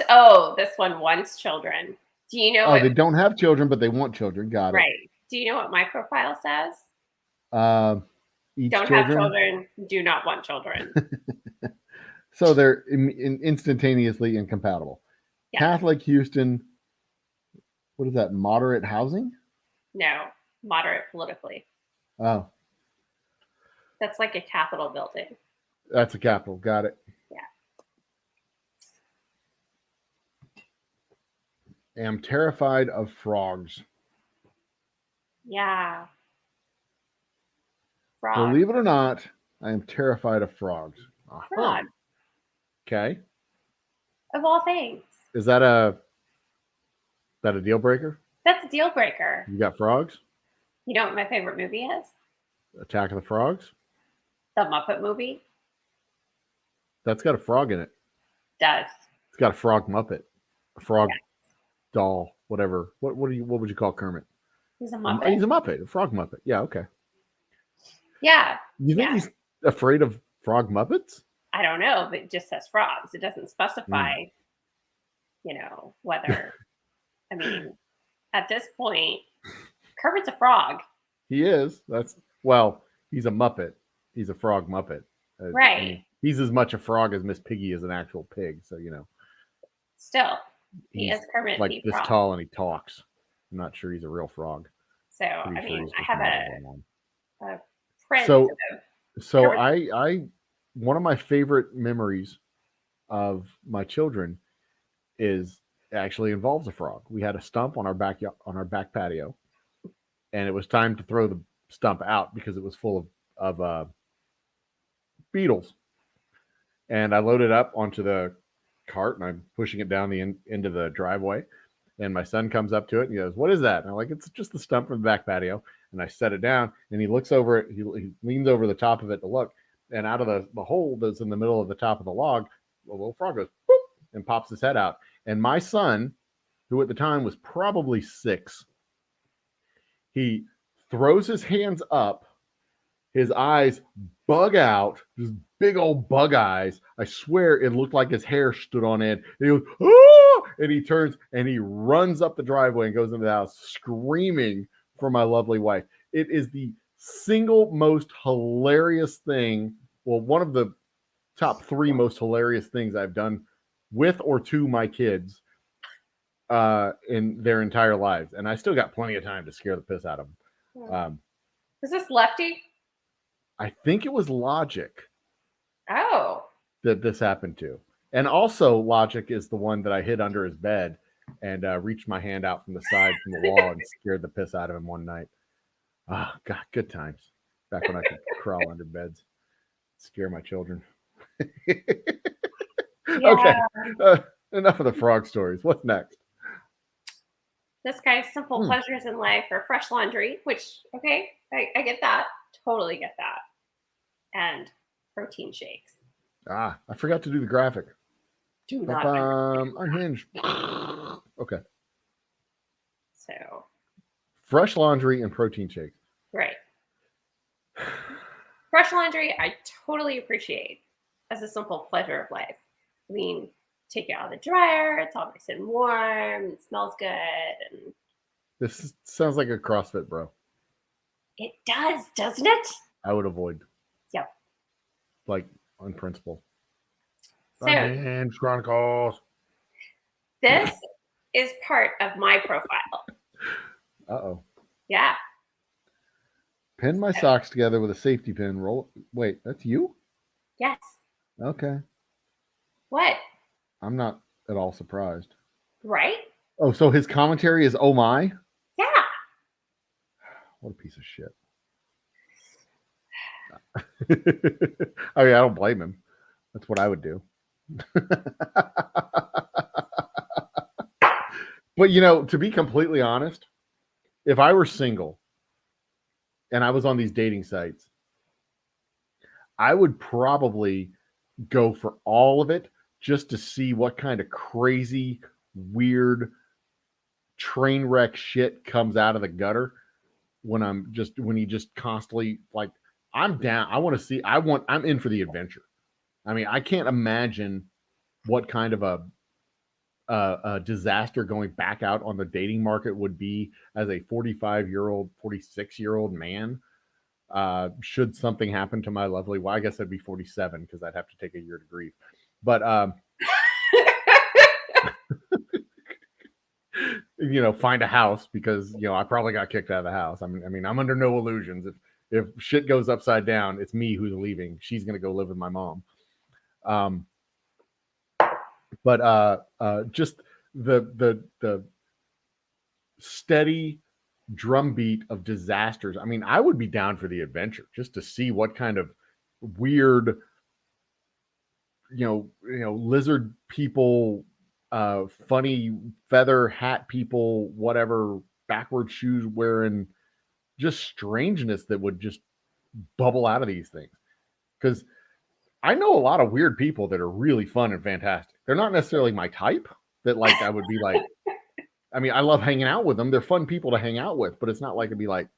This one wants children. Do you know? They don't have children, but they want children. Got it. Right. Do you know what my profile says? Don't have children. Do not want children. So they're instantaneously incompatible. Yeah. Catholic Houston. What is that? Moderate housing? No, moderate politically. Oh. That's like a Capitol building. That's a Capitol. Got it. Yeah. Am terrified of frogs. Yeah. Frogs. Believe it or not, I am terrified of frogs. Frog. Okay. Of all things. Is that a deal breaker? That's a deal breaker. You got frogs? You know what my favorite movie is? Attack of the Frogs? The Muppet movie? That's got a frog in it. Does. It's got a frog Muppet. A frog doll, whatever. What would you call Kermit? He's a Muppet. He's a Muppet, a frog Muppet. Yeah, okay. Yeah. You think he's afraid of frog Muppets? I don't know, but it just says frogs. It doesn't specify, whether. I mean, at this point, Kermit's a frog. He is. He's a Muppet. He's a frog Muppet. Right. I mean, he's as much a frog as Miss Piggy is an actual pig. So, Still, he is Kermit like the this frog. Tall and he talks. I'm not sure he's a real frog. So, I have a friend. So I one of my favorite memories of my children actually involves a frog. We had a stump on our back patio, and it was time to throw the stump out because it was full of beetles. And I loaded up onto the cart and I'm pushing it down the end of the driveway. And my son comes up to it and he goes, "What is that?" And I'm like, "It's just the stump from the back patio." And I set it down and he looks over it. He leans over the top of it to look. And out of the hole that's in the middle of the top of the log, a little frog goes, "Boop," and pops his head out. And my son, who at the time was probably 6, he throws his hands up. His eyes bug out, just big old bug eyes. I swear it looked like his hair stood on end. And he goes, "Oh!" And he turns and he runs up the driveway and goes into the house screaming for my lovely wife. It is the single most hilarious thing. Well, one of the top 3 most hilarious things I've done with or to my kids in their entire lives. And I still got plenty of time to scare the piss out of them. Is this Lefty? I think it was Logic. Oh. That this happened to. And also Logic is the one that I hid under his bed and reached my hand out from the side from the wall and scared the piss out of him one night. Oh, God, good times. Back when I could crawl under beds, scare my children. Okay. Enough of the frog stories. What's next? This guy's simple pleasures in life are fresh laundry, which, okay, I get that. Totally get that. And protein shakes. I forgot to do the graphic. Do not. Unhinged. Okay. So. Fresh laundry and protein shakes. Right. Fresh laundry, I totally appreciate as a simple pleasure of life. I mean, take it out of the dryer. It's all nice and warm. It smells good. And this sounds like a CrossFit bro. It does, doesn't it? I would avoid. Yep. Like on principle. So, Unhinged Chronicles. This is part of my profile. Uh-oh. Yeah. Pin my socks together with a safety pin. Roll. Wait, that's you? Yes. Okay. What? I'm not at all surprised. Right? Oh, so his commentary is "Oh my." Yeah. What a piece of shit. I mean, I don't blame him. That's what I would do. But to be completely honest, if I were single and I was on these dating sites, I would probably go for all of it just to see what kind of crazy, weird train wreck shit comes out of the gutter when he just constantly like, I'm down. I want to see, I'm in for the adventure. I mean, I can't imagine what kind of a disaster going back out on the dating market would be as a 45-year-old, 46-year-old man. Should something happen to my lovely, well, I guess I'd be 47 because I'd have to take a year to grieve. But find a house because I probably got kicked out of the house. I mean, I'm under no illusions. If shit goes upside down, it's me who's leaving. She's gonna go live with my mom. But just the steady drumbeat of disasters. I mean, I would be down for the adventure just to see what kind of weird, lizard people, funny feather hat people, whatever, backward shoes wearing, just strangeness that would just bubble out of these things. Because I know a lot of weird people that are really fun and fantastic. They're not necessarily my type that I would be like, I mean, I love hanging out with them. They're fun people to hang out with, but it's not like it'd be like,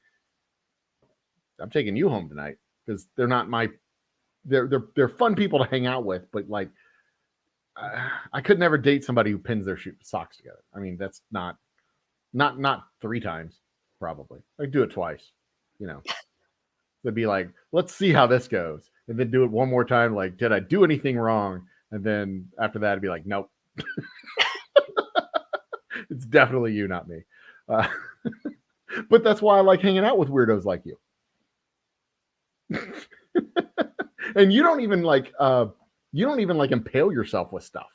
I'm taking you home tonight, because they're not they're fun people to hang out with, but I could never date somebody who pins their socks together. I mean, that's not 3 times, probably. I'd do it twice, They'd be like, let's see how this goes. And then do it one more time. Like, did I do anything wrong? And then after that, I'd be like, nope. It's definitely you, not me. But that's why I like hanging out with weirdos like you. And you don't even impale yourself with stuff.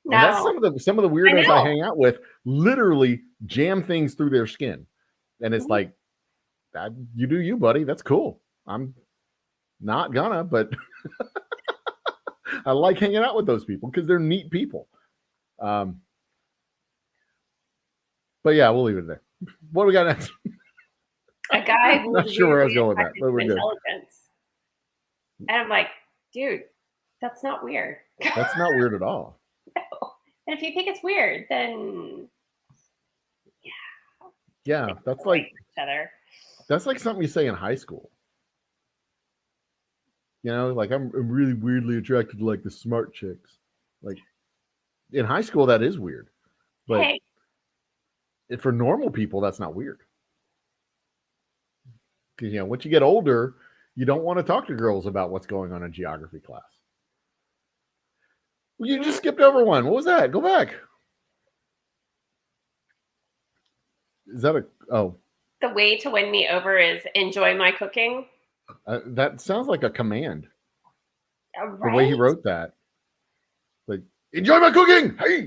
No. And that's some of the weirdos I hang out with literally jam things through their skin. And it's like, you do you, buddy. That's cool. I'm not gonna, but I like hanging out with those people because they're neat people. But yeah, we'll leave it there. What do we got next? A guy who's not sure where I was going with that, but we're good. And I'm like, dude, that's not weird. That's not weird at all. No. And if you think it's weird, then yeah, that's like something you say in high school. Like I'm really weirdly attracted to like the smart chicks. Like in high school, that is weird, but for normal people, that's not weird. Because once you get older, you don't want to talk to girls about what's going on in geography class. Well, you just skipped over one. What was that? Go back. Is that the way to win me over is enjoy my cooking? That sounds like a command. Right? The way he wrote that. Like, enjoy my cooking! Hey!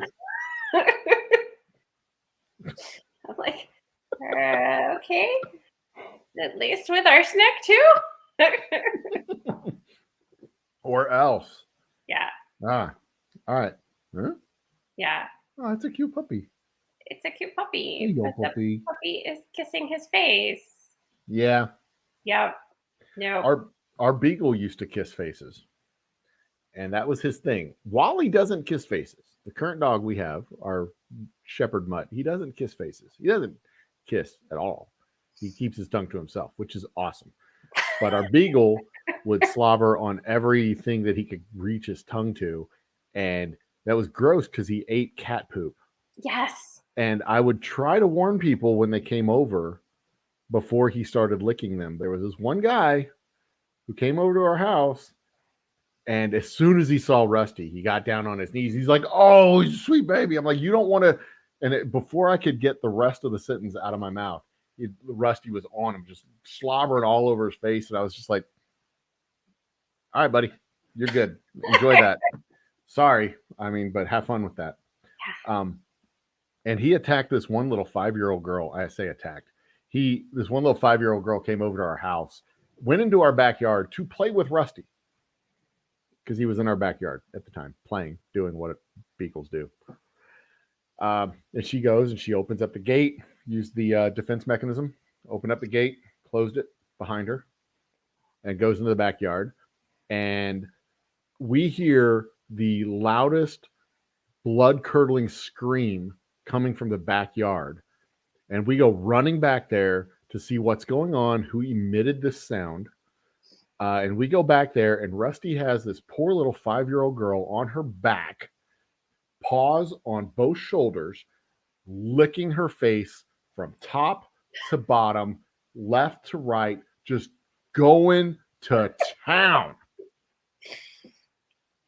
I'm like, okay. At least with arsenic too? Or else. Yeah. All right. Huh? Yeah. Oh, it's a cute puppy. It's a cute puppy. Hey, yo, but puppy. the puppy is kissing his face. Yeah. Yeah. No. Our beagle used to kiss faces. And that was his thing. Wally doesn't kiss faces. The current dog we have, our shepherd mutt, he doesn't kiss faces. He doesn't kiss at all. He keeps his tongue to himself, which is awesome. But our beagle would slobber on everything that he could reach his tongue to. And that was gross because he ate cat poop. Yes. And I would try to warn people when they came over before he started licking them. There was this one guy who came over to our house, and as soon as he saw Rusty, he got down on his knees. He's like, oh, he's a sweet baby. I'm like, you don't want to. And before I could get the rest of the sentence out of my mouth, Rusty was on him, just slobbering all over his face. And I was just like, all right, buddy, you're good. Enjoy that. Sorry. I mean, but have fun with that. And he attacked this one little 5-year-old girl. I say attacked. This one little 5-year-old girl came over to our house, went into our backyard to play with Rusty. Because he was in our backyard at the time, playing, doing what beagles do. And she goes and she opens up the gate, used the defense mechanism, opened up the gate, closed it behind her, and goes into the backyard. And we hear the loudest blood-curdling scream coming from the backyard. And we go running back there to see what's going on, who emitted this sound. And we go back there, and Rusty has this poor little 5-year-old girl on her back, paws on both shoulders, licking her face from top to bottom, left to right, just going to town.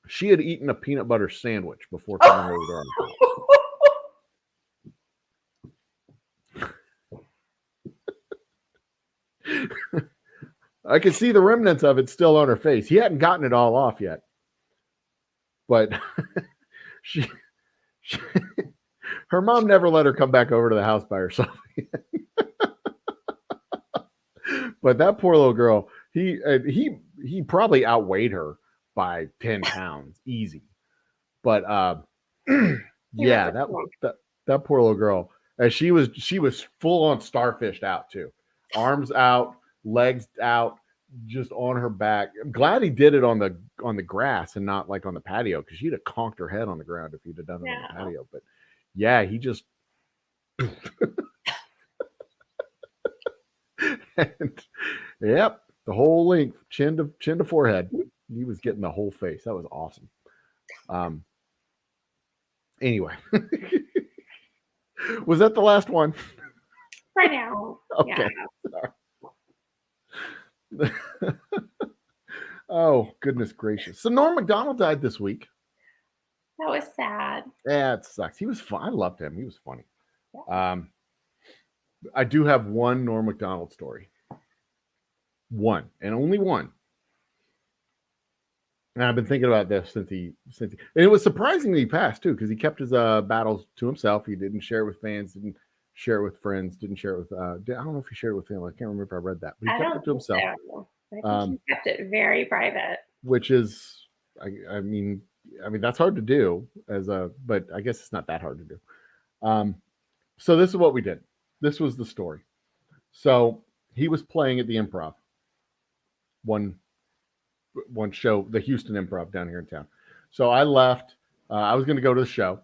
She had eaten a peanut butter sandwich before coming over to our house. I could see the remnants of it still on her face. He hadn't gotten it all off yet. But her mom never let her come back over to the house by herself. But that poor little girl, he probably outweighed her by 10 pounds, easy. But yeah, that poor little girl, and she was full on starfished out too, arms out, legs out, just on her back. I'm glad he did it on the grass and not like on the patio, because she'd have conked her head on the ground if he'd have done it on the patio. But yeah, he just and, yep, the whole length, chin to forehead. He was getting the whole face. That was awesome. Anyway, was that the last one? Right now. Okay. Yeah. Oh, goodness gracious. So Norma Mcdonald died this week. That was sad. Yeah, it sucks. He was fun. I loved him. He was funny. Yeah. I do have one Norma Mcdonald story. One, and only one. And I've been thinking about this since he and it was surprising that he passed too, because he kept his battles to himself. He didn't share it with fans, didn't share it with friends, didn't share it with I don't know if he shared it with family. I can't remember if I read that, but he kept it to himself. So. I think he kept it very private. Which is, I mean that's hard to do but I guess it's not that hard to do. So this is what we did. This was the story. So he was playing at the Improv. One show, the Houston Improv down here in town. So I left. I was going to go to the show,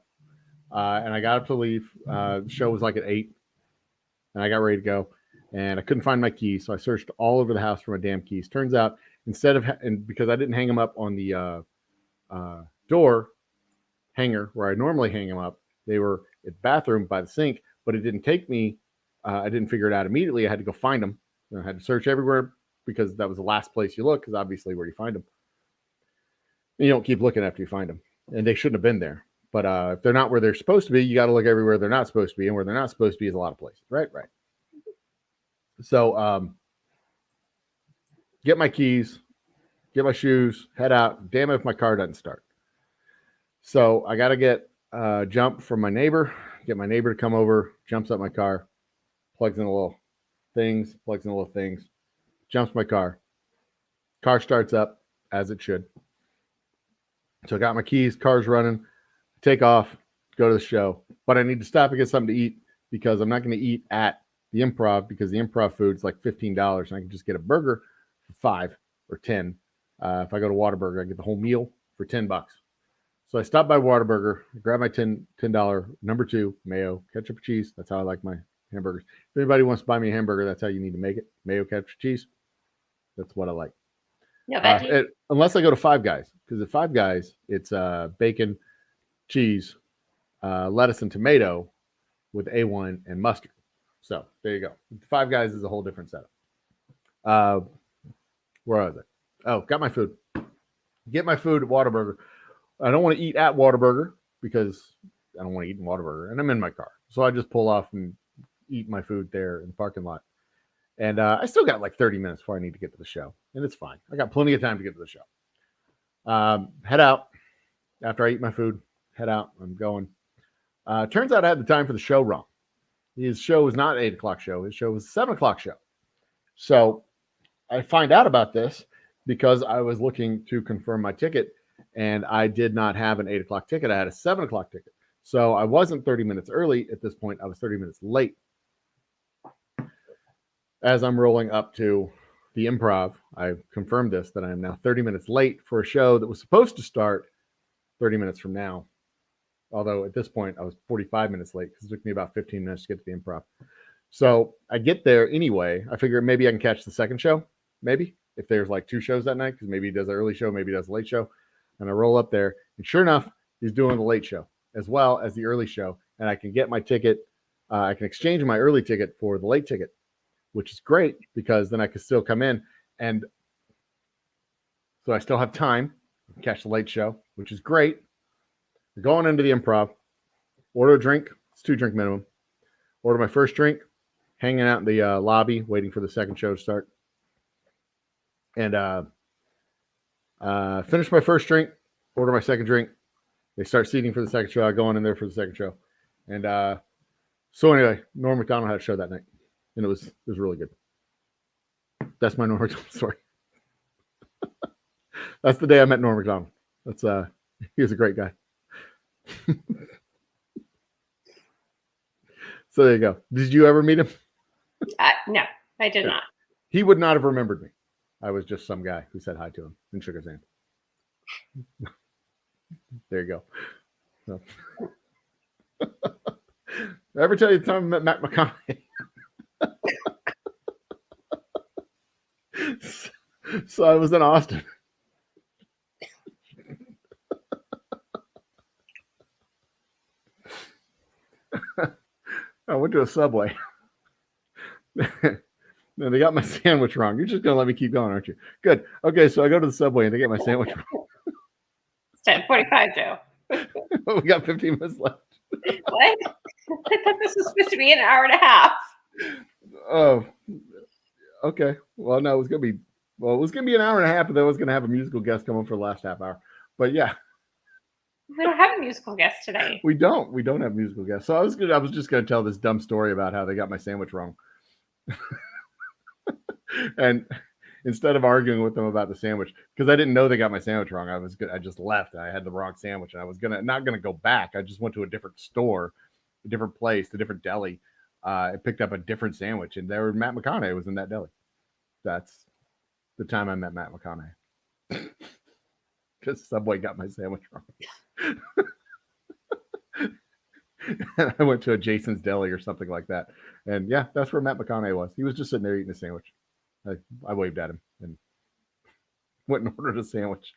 and I got up to leave. The show was like at 8, and I got ready to go, and I couldn't find my keys. So I searched all over the house for my damn keys. Turns out, and because I didn't hang them up on the door hanger where I normally hang them up, they were at the bathroom by the sink. But it didn't take me. I didn't figure it out immediately. I had to go find them. I had to search everywhere, because that was the last place you look, because obviously where you find them. You don't keep looking after you find them. And they shouldn't have been there. But if they're not where they're supposed to be, you got to look everywhere they're not supposed to be. And where they're not supposed to be is a lot of places. Right. So get my keys, get my shoes, head out. Damn it if my car doesn't start. So I got to get jump from my neighbor, get my neighbor to come over, jumps up my car, plugs in the little things, jumps my car. Car starts up as it should. So I got my keys, car's running, take off, go to the show. But I need to stop and get something to eat, because I'm not going to eat at the Improv, because the Improv food's like $15, and I can just get a burger for $5 or $10. If I go to Whataburger, I get the whole meal for $10. So I stopped by Whataburger, grab my $10 number 2 mayo, ketchup, cheese. That's how I like my hamburgers. If anybody wants to buy me a hamburger, that's how you need to make it. Mayo, ketchup, cheese. That's what I like. No, unless I go to Five Guys, because at Five Guys, it's bacon, cheese, lettuce, and tomato with A1 and mustard. So there you go. Five Guys is a whole different setup. Where was it? Oh, got my food. Get my food at Whataburger. I don't want to eat at Whataburger, because I don't want to eat in Whataburger, and I'm in my car. So I just pull off and eat my food there in the parking lot. And I still got like 30 minutes before I need to get to the show. And it's fine. I got plenty of time to get to the show. Head out. After I eat my food, head out. I'm going. Turns out I had the time for the show wrong. His show was not an 8 o'clock show. His show was a 7 o'clock show. So I find out about this because I was looking to confirm my ticket, and I did not have an 8 o'clock ticket. I had a 7 o'clock ticket. So I wasn't 30 minutes early. At this point, I was 30 minutes late. As I'm rolling up to the Improv, I confirmed this, that I am now 30 minutes late for a show that was supposed to start 30 minutes from now. Although at this point, I was 45 minutes late because it took me about 15 minutes to get to the Improv. So I get there anyway. I figure maybe I can catch the second show, maybe, if there's like 2 shows that night, because maybe he does an early show, maybe he does a late show. And I roll up there, and sure enough, he's doing the late show as well as the early show. And I can get my ticket. I can exchange my early ticket for the late ticket, which is great because then I can still come in. And so I still have time to catch the late show, which is great. We're going into the Improv, order a drink. It's 2 drink minimum. Order my first drink, hanging out in the lobby, waiting for the second show to start. And finish my first drink, order my second drink. They start seating for the second show. I go on in there for the second show. And so anyway, Norma Mcdonald had a show that night. And it was really good. That's my Norma Mcdonald story. That's the day I met Norma Mcdonald. He was a great guy. So there you go. Did you ever meet him? No, I did not. He would not have remembered me. I was just some guy who said hi to him and shook his hand. There you go. So. Ever tell you the time I met Matt McConaughey? So I was in Austin. I went to a Subway. No, they got my sandwich wrong. You're just going to let me keep going, aren't you? Good. Okay, so I go to the Subway and they get my sandwich wrong. It's 10:45, Joe. We got 15 minutes left. What? I thought this was supposed to be an hour and a half. Oh, okay. Well, no, it was going to be an hour and a half, but then I was going to have a musical guest come on for the last half hour. But yeah. We don't have a musical guest today. We don't have musical guests. So I was just going to tell this dumb story about how they got my sandwich wrong. And instead of arguing with them about the sandwich, because I didn't know they got my sandwich wrong, I just left. I had the wrong sandwich, and I was not gonna go back. I just went to a different store, a different place, a different deli. I picked up a different sandwich, and there Matt McConaughey was in that deli. That's the time I met Matt McConaughey. Because Subway got my sandwich wrong. And I went to a Jason's Deli or something like that. And yeah, that's where Matt McConaughey was. He was just sitting there eating a sandwich. I waved at him and went and ordered a sandwich.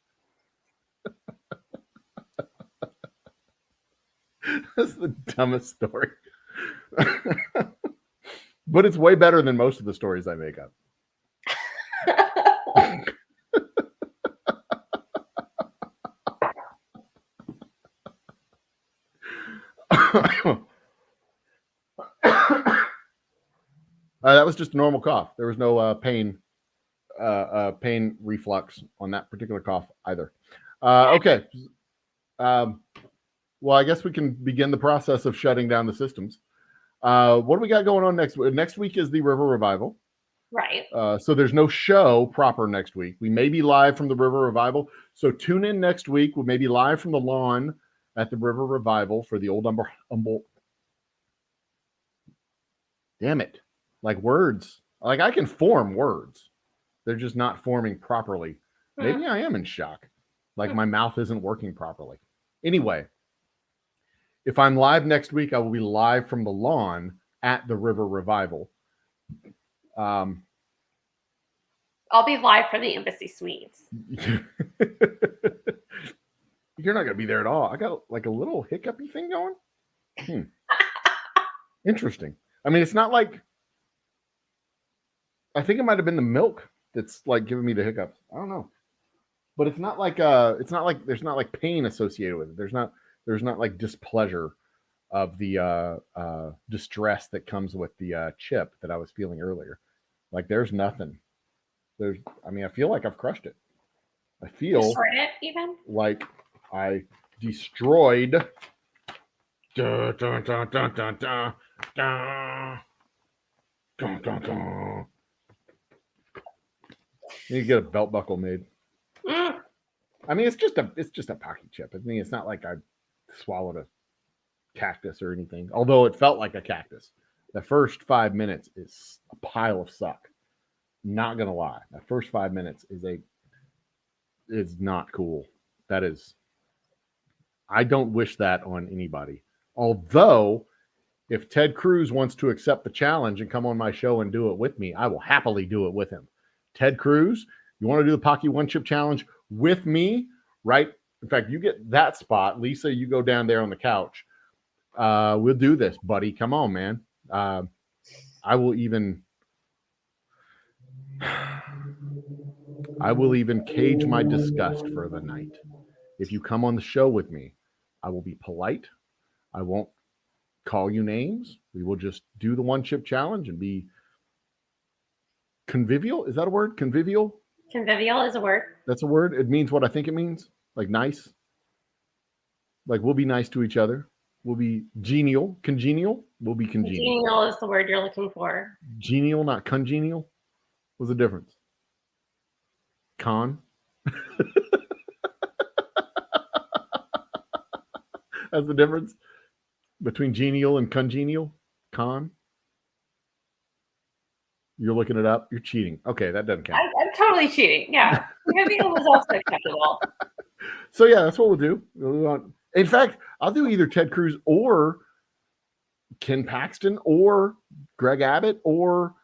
That's the dumbest story. But it's way better than most of the stories I make up. That was just a normal cough. There was no pain reflux on that particular cough either. Okay. Well, I guess we can begin the process of shutting down the systems. What do we got going on next week? Next week is the River Revival. Right. So there's no show proper next week. We may be live from the River Revival. So tune in next week. We may be live from the lawn at the River Revival for the Old Humble. Damn it. Like words. Like I can form words. They're just not forming properly. Maybe I am in shock. Like my mouth isn't working properly. Anyway, if I'm live next week, I will be live from the lawn at the River Revival. I'll be live from the Embassy Suites. You're not going to be there at all. I got like a little hiccupy thing going. Interesting. I mean, it's not like, I think it might have been the milk that's like giving me the hiccups. I don't know. But it's not like there's not like pain associated with it. There's not like displeasure of the distress that comes with the chip that I was feeling earlier. Like there's nothing. I feel like I've crushed it. I feel destroyed it even? like I destroyed Dun, dun, dun, dun, dun, dun, dun. Dun, dun, dun. You need to get a belt buckle made. I mean, it's just a Paqui chip. I mean, it's not like I swallowed a cactus or anything. Although it felt like a cactus. The first 5 minutes is a pile of suck. Not gonna lie, that first 5 minutes is not cool. That is, I don't wish that on anybody. Although, if Ted Cruz wants to accept the challenge and come on my show and do it with me, I will happily do it with him. Ted Cruz, you want to do the Paqui One Chip Challenge with me, right? In fact, you get that spot. Lisa, you go down there on the couch. We'll do this, buddy. Come on, man. I will even cage my disgust for the night. If you come on the show with me, I will be polite. I won't call you names. We will just do the One Chip Challenge and be convivial. Is that a word? Convivial? Convivial is a word. That's a word. It means what I think it means. Like nice. Like we'll be nice to each other. We'll be genial. Congenial. We'll be congenial. Congenial is the word you're looking for. Genial, not congenial. What's the difference? Con. That's the difference between genial and congenial. Con. You're looking it up. You're cheating. Okay, that doesn't count. I'm totally cheating. Yeah, convivial was also acceptable. So yeah, that's what we'll do. In fact, I'll do either Ted Cruz or Ken Paxton or Greg Abbott or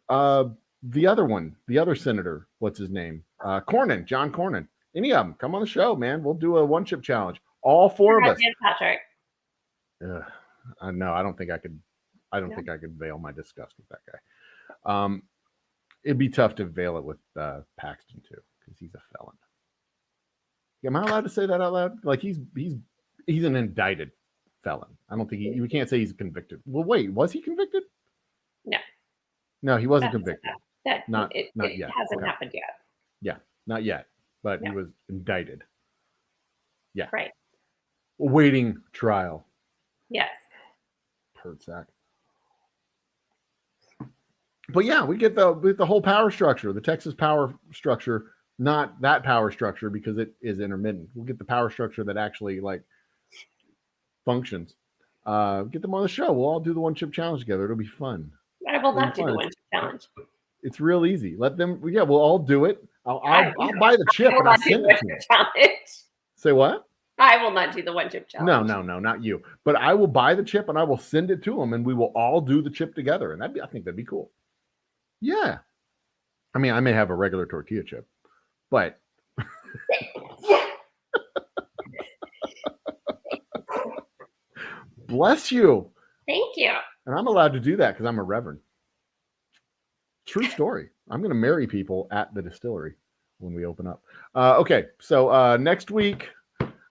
the other one, the other senator. What's his name? Cornyn, John Cornyn. Any of them. Come on the show, man. We'll do a One Chip Challenge. All four of us. Patrick. No, I don't think I could. I don't think I could veil my disgust with that guy. It'd be tough to veil it with Paxton too, because he's a felon. Am I allowed to say that out loud? Like he's an indicted felon. I don't think you can't say he's convicted. Well, wait, was he convicted? No, he wasn't convicted. Not yet. It hasn't happened yet. Yeah, not yet. But he was indicted. Yeah. Right. Awaiting trial. Yes. Pert sack. But yeah, we get the whole power structure, the Texas power structure, not that power structure because it is intermittent. We'll get the power structure that actually like functions. Get them on the show. We'll all do the One Chip Challenge together. It'll be fun. I will not do the One Chip Challenge. It's real easy. Let them. Yeah, we'll all do it. I'll buy the chip and I'll send it to you. Say what? I will not do the One Chip Challenge. No, not you. But I will buy the chip and I will send it to them, and we will all do the chip together. And I think that'd be cool. Yeah. I mean, I may have a regular tortilla chip, but bless you. Thank you. And I'm allowed to do that because I'm a reverend. True story. I'm going to marry people at the distillery when we open up. Okay, so next week,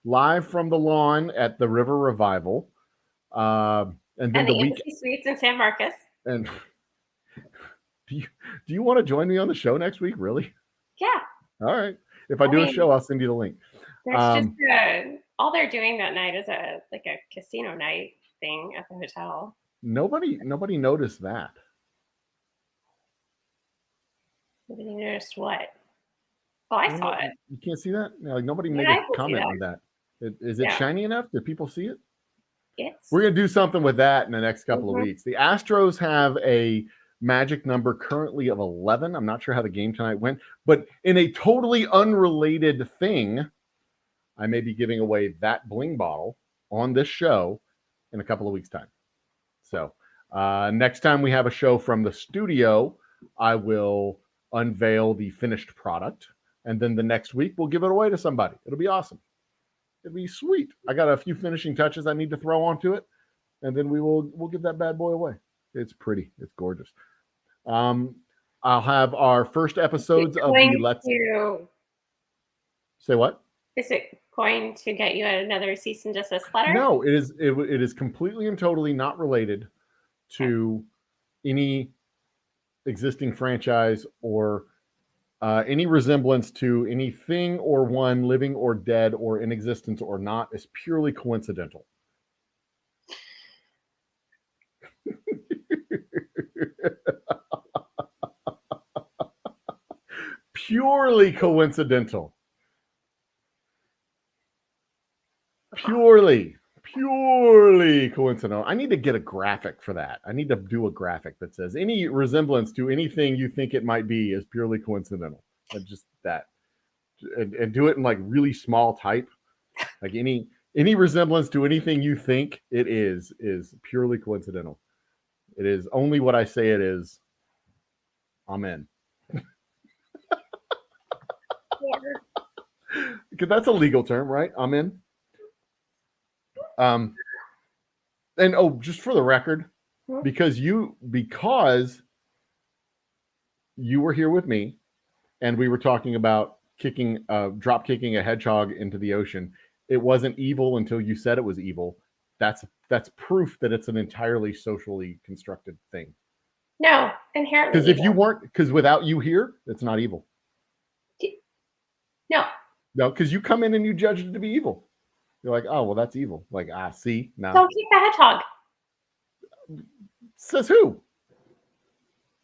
live from the lawn at the River Revival. And then the week Suites in San Marcos. And do you want to join me on the show next week? Really? Yeah. All right. If I do a show, I'll send you the link. There's just all they're doing that night is a casino night thing at the hotel. Nobody noticed that. Nobody noticed what? Oh, I saw it. You can't see that? Like nobody made a comment on that. Is it shiny enough? Did people see it? We're going to do something with that in the next couple of weeks. The Astros have a magic number currently of 11. I'm not sure how the game tonight went, but in a totally unrelated thing, I may be giving away that bling bottle on this show in a couple of weeks' time. So next time we have a show from the studio, I will unveil the finished product. And then the next week, we'll give it away to somebody. It'll be awesome. It'll be sweet. I got a few finishing touches I need to throw onto it. And then we'll give that bad boy away. It's pretty. It's gorgeous. I'll have our first episodes of the Let's... Say what? Is it going to get you another cease and desist letter? No, it is completely and totally not related to any existing franchise or any resemblance to anything or one living or dead or in existence or not. Is purely coincidental. Purely coincidental. Purely coincidental. I need to get a graphic for that. I need to do a graphic that says any resemblance to anything you think it might be is purely coincidental. And just that. And do it in like really small type. Like any resemblance to anything you think it is purely coincidental. It is only what I say it is. Amen. Because that's a legal term, right? Amen. And just for the record, because you were here with me and we were talking about drop kicking a hedgehog into the ocean. It wasn't evil until you said it was evil. That's proof that it's an entirely socially constructed thing. No, inherently. Because if you weren't, because without you here, it's not evil. No, because you come in and you judge it to be evil. You're like, oh well, that's evil. Like, see, now. Don't kick the hedgehog. Says who?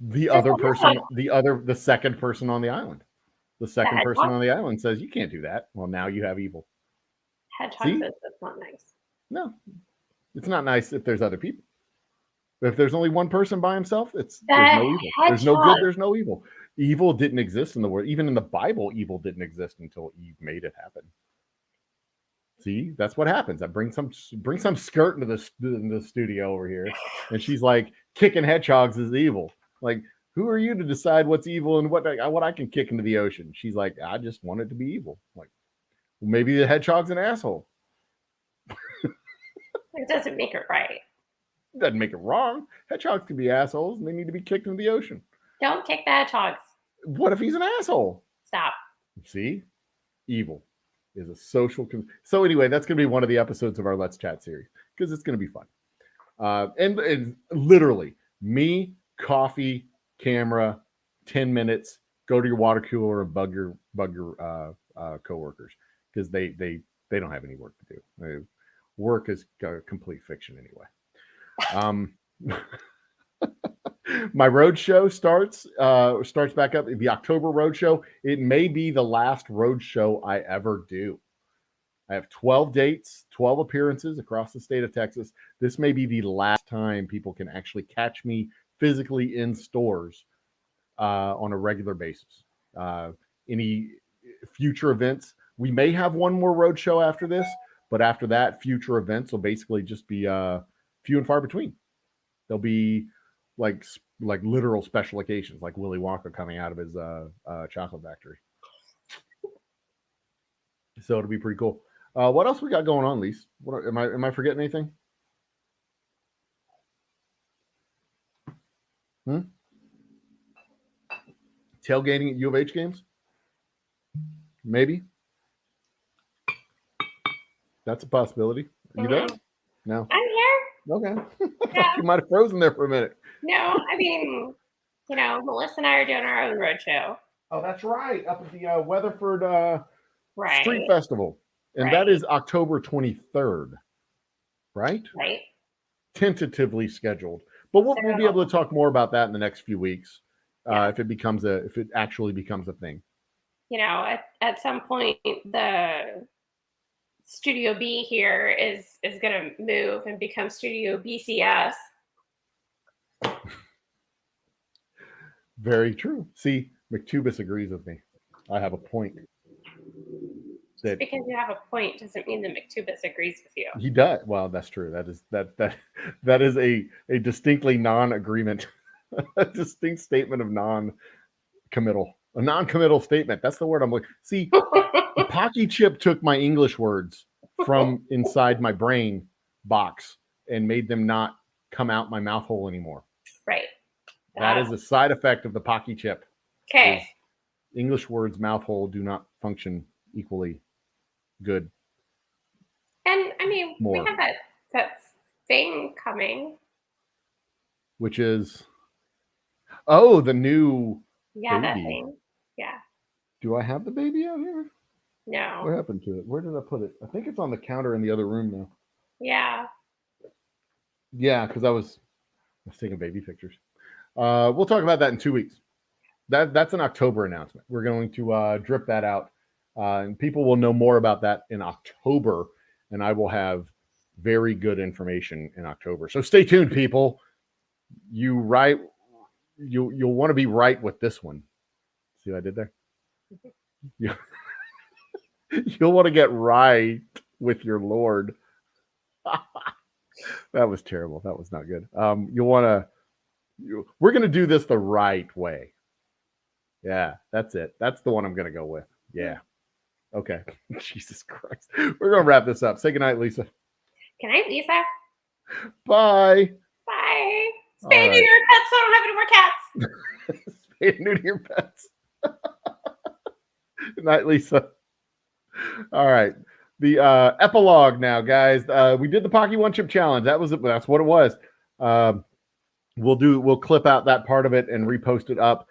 The other person, the second person on the island. The second person on the island says you can't do that. Well, now you have evil. Hedgehog says that's not nice. No, it's not nice if there's other people. But if there's only one person by himself, there's no evil. There's no good. There's no evil. Evil didn't exist in the world. Even in the Bible, evil didn't exist until Eve made it happen. See, that's what happens. I bring some skirt into the studio over here, and she's like, kicking hedgehogs is evil. Like, who are you to decide what's evil and what I can kick into the ocean? She's like, I just want it to be evil. Like, well, maybe the hedgehog's an asshole. It doesn't make it right. It doesn't make it wrong. Hedgehogs can be assholes, and they need to be kicked into the ocean. Don't kick the hedgehogs. What if he's an asshole? Stop. See? Evil is a social... So anyway, that's going to be one of the episodes of our Let's Chat series, because it's going to be fun. And literally, me, coffee, camera, 10 minutes, go to your water cooler and bug your coworkers, because they don't have any work to do. Work is complete fiction anyway. My road show starts back up. The October road show. It may be the last road show I ever do. I have 12 dates, 12 appearances across the state of Texas. This may be the last time people can actually catch me physically in stores on a regular basis. Any future events, we may have one more road show after this, but after that, future events will basically just be few and far between. There'll be like literal special occasions, like Willy Wonka coming out of his chocolate factory. So it'll be pretty cool. What else we got going on, Lise? Am I forgetting anything? Tailgating at U of H games? Maybe. That's a possibility. Are you there? No. I'm here. Okay. Yeah. You might have frozen there for a minute. No, I mean, Melissa and I are doing our own roadshow. Oh, that's right. Up at the Weatherford Street Festival. And that is October 23rd. Right? Right. Tentatively scheduled. But we'll be able to talk more about that in the next few weeks. If it actually becomes a thing. At some point the Studio B here is going to move and become Studio BCS. Very true. See, McTubis agrees with me. I have a point. Just because you have a point doesn't mean that McTubis agrees with you. He does. Well, that's true. That is a distinctly non-agreement, a distinct statement of non-committal. A non-committal statement. That's the word I'm looking. See, Paqui chip took my English words from inside my brain box and made them not come out my mouth hole anymore. Right. That is a side effect of the Paqui chip. Okay. English words mouth hole do not function equally good. And I mean, we have that thing coming. Which is the new baby. That thing. Yeah. Do I have the baby out here? No. What happened to it? Where did I put it? I think it's on the counter in the other room now. Yeah. Yeah, because I was taking baby pictures. We'll talk about that in 2 weeks. that's an October announcement. We're going to drip that out, and people will know more about that in October. And I will have very good information in October. So stay tuned, people. You'll want to be right with this one. See what I did there? You'll want to get right with your Lord. That was terrible. That was not good. We're going to do this the right way. Yeah, that's it. That's the one I'm going to go with. Yeah. Okay. Jesus Christ. We're going to wrap this up. Say goodnight, Lisa. Good night, Lisa. Bye. Bye. Spay and neuter your pets so I don't have any more cats. Spay and neuter your pets. Good night, Lisa. All right. The epilogue now, guys. We did the Paqui One Chip Challenge. That's what it was. We'll clip out that part of it and repost it up.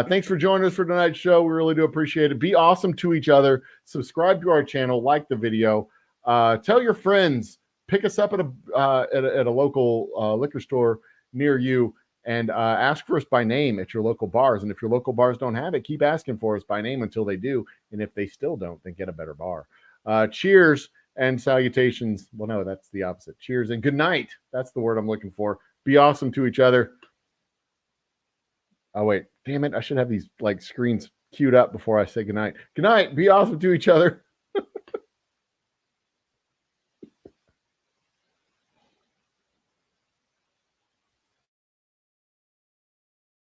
Thanks for joining us for tonight's show. We really do appreciate it. Be awesome to each other. Subscribe to our channel. Like the video. Tell your friends. Pick us up at a local liquor store near you, and ask for us by name at your local bars. And if your local bars don't have it, keep asking for us by name until they do. And if they still don't, then get a better bar. Cheers and salutations. Well, no, that's the opposite. Cheers and good night. That's the word I'm looking for. Be awesome to each other. Oh, wait. Damn it. I should have these screens queued up before I say good night. Good night. Be awesome to each other.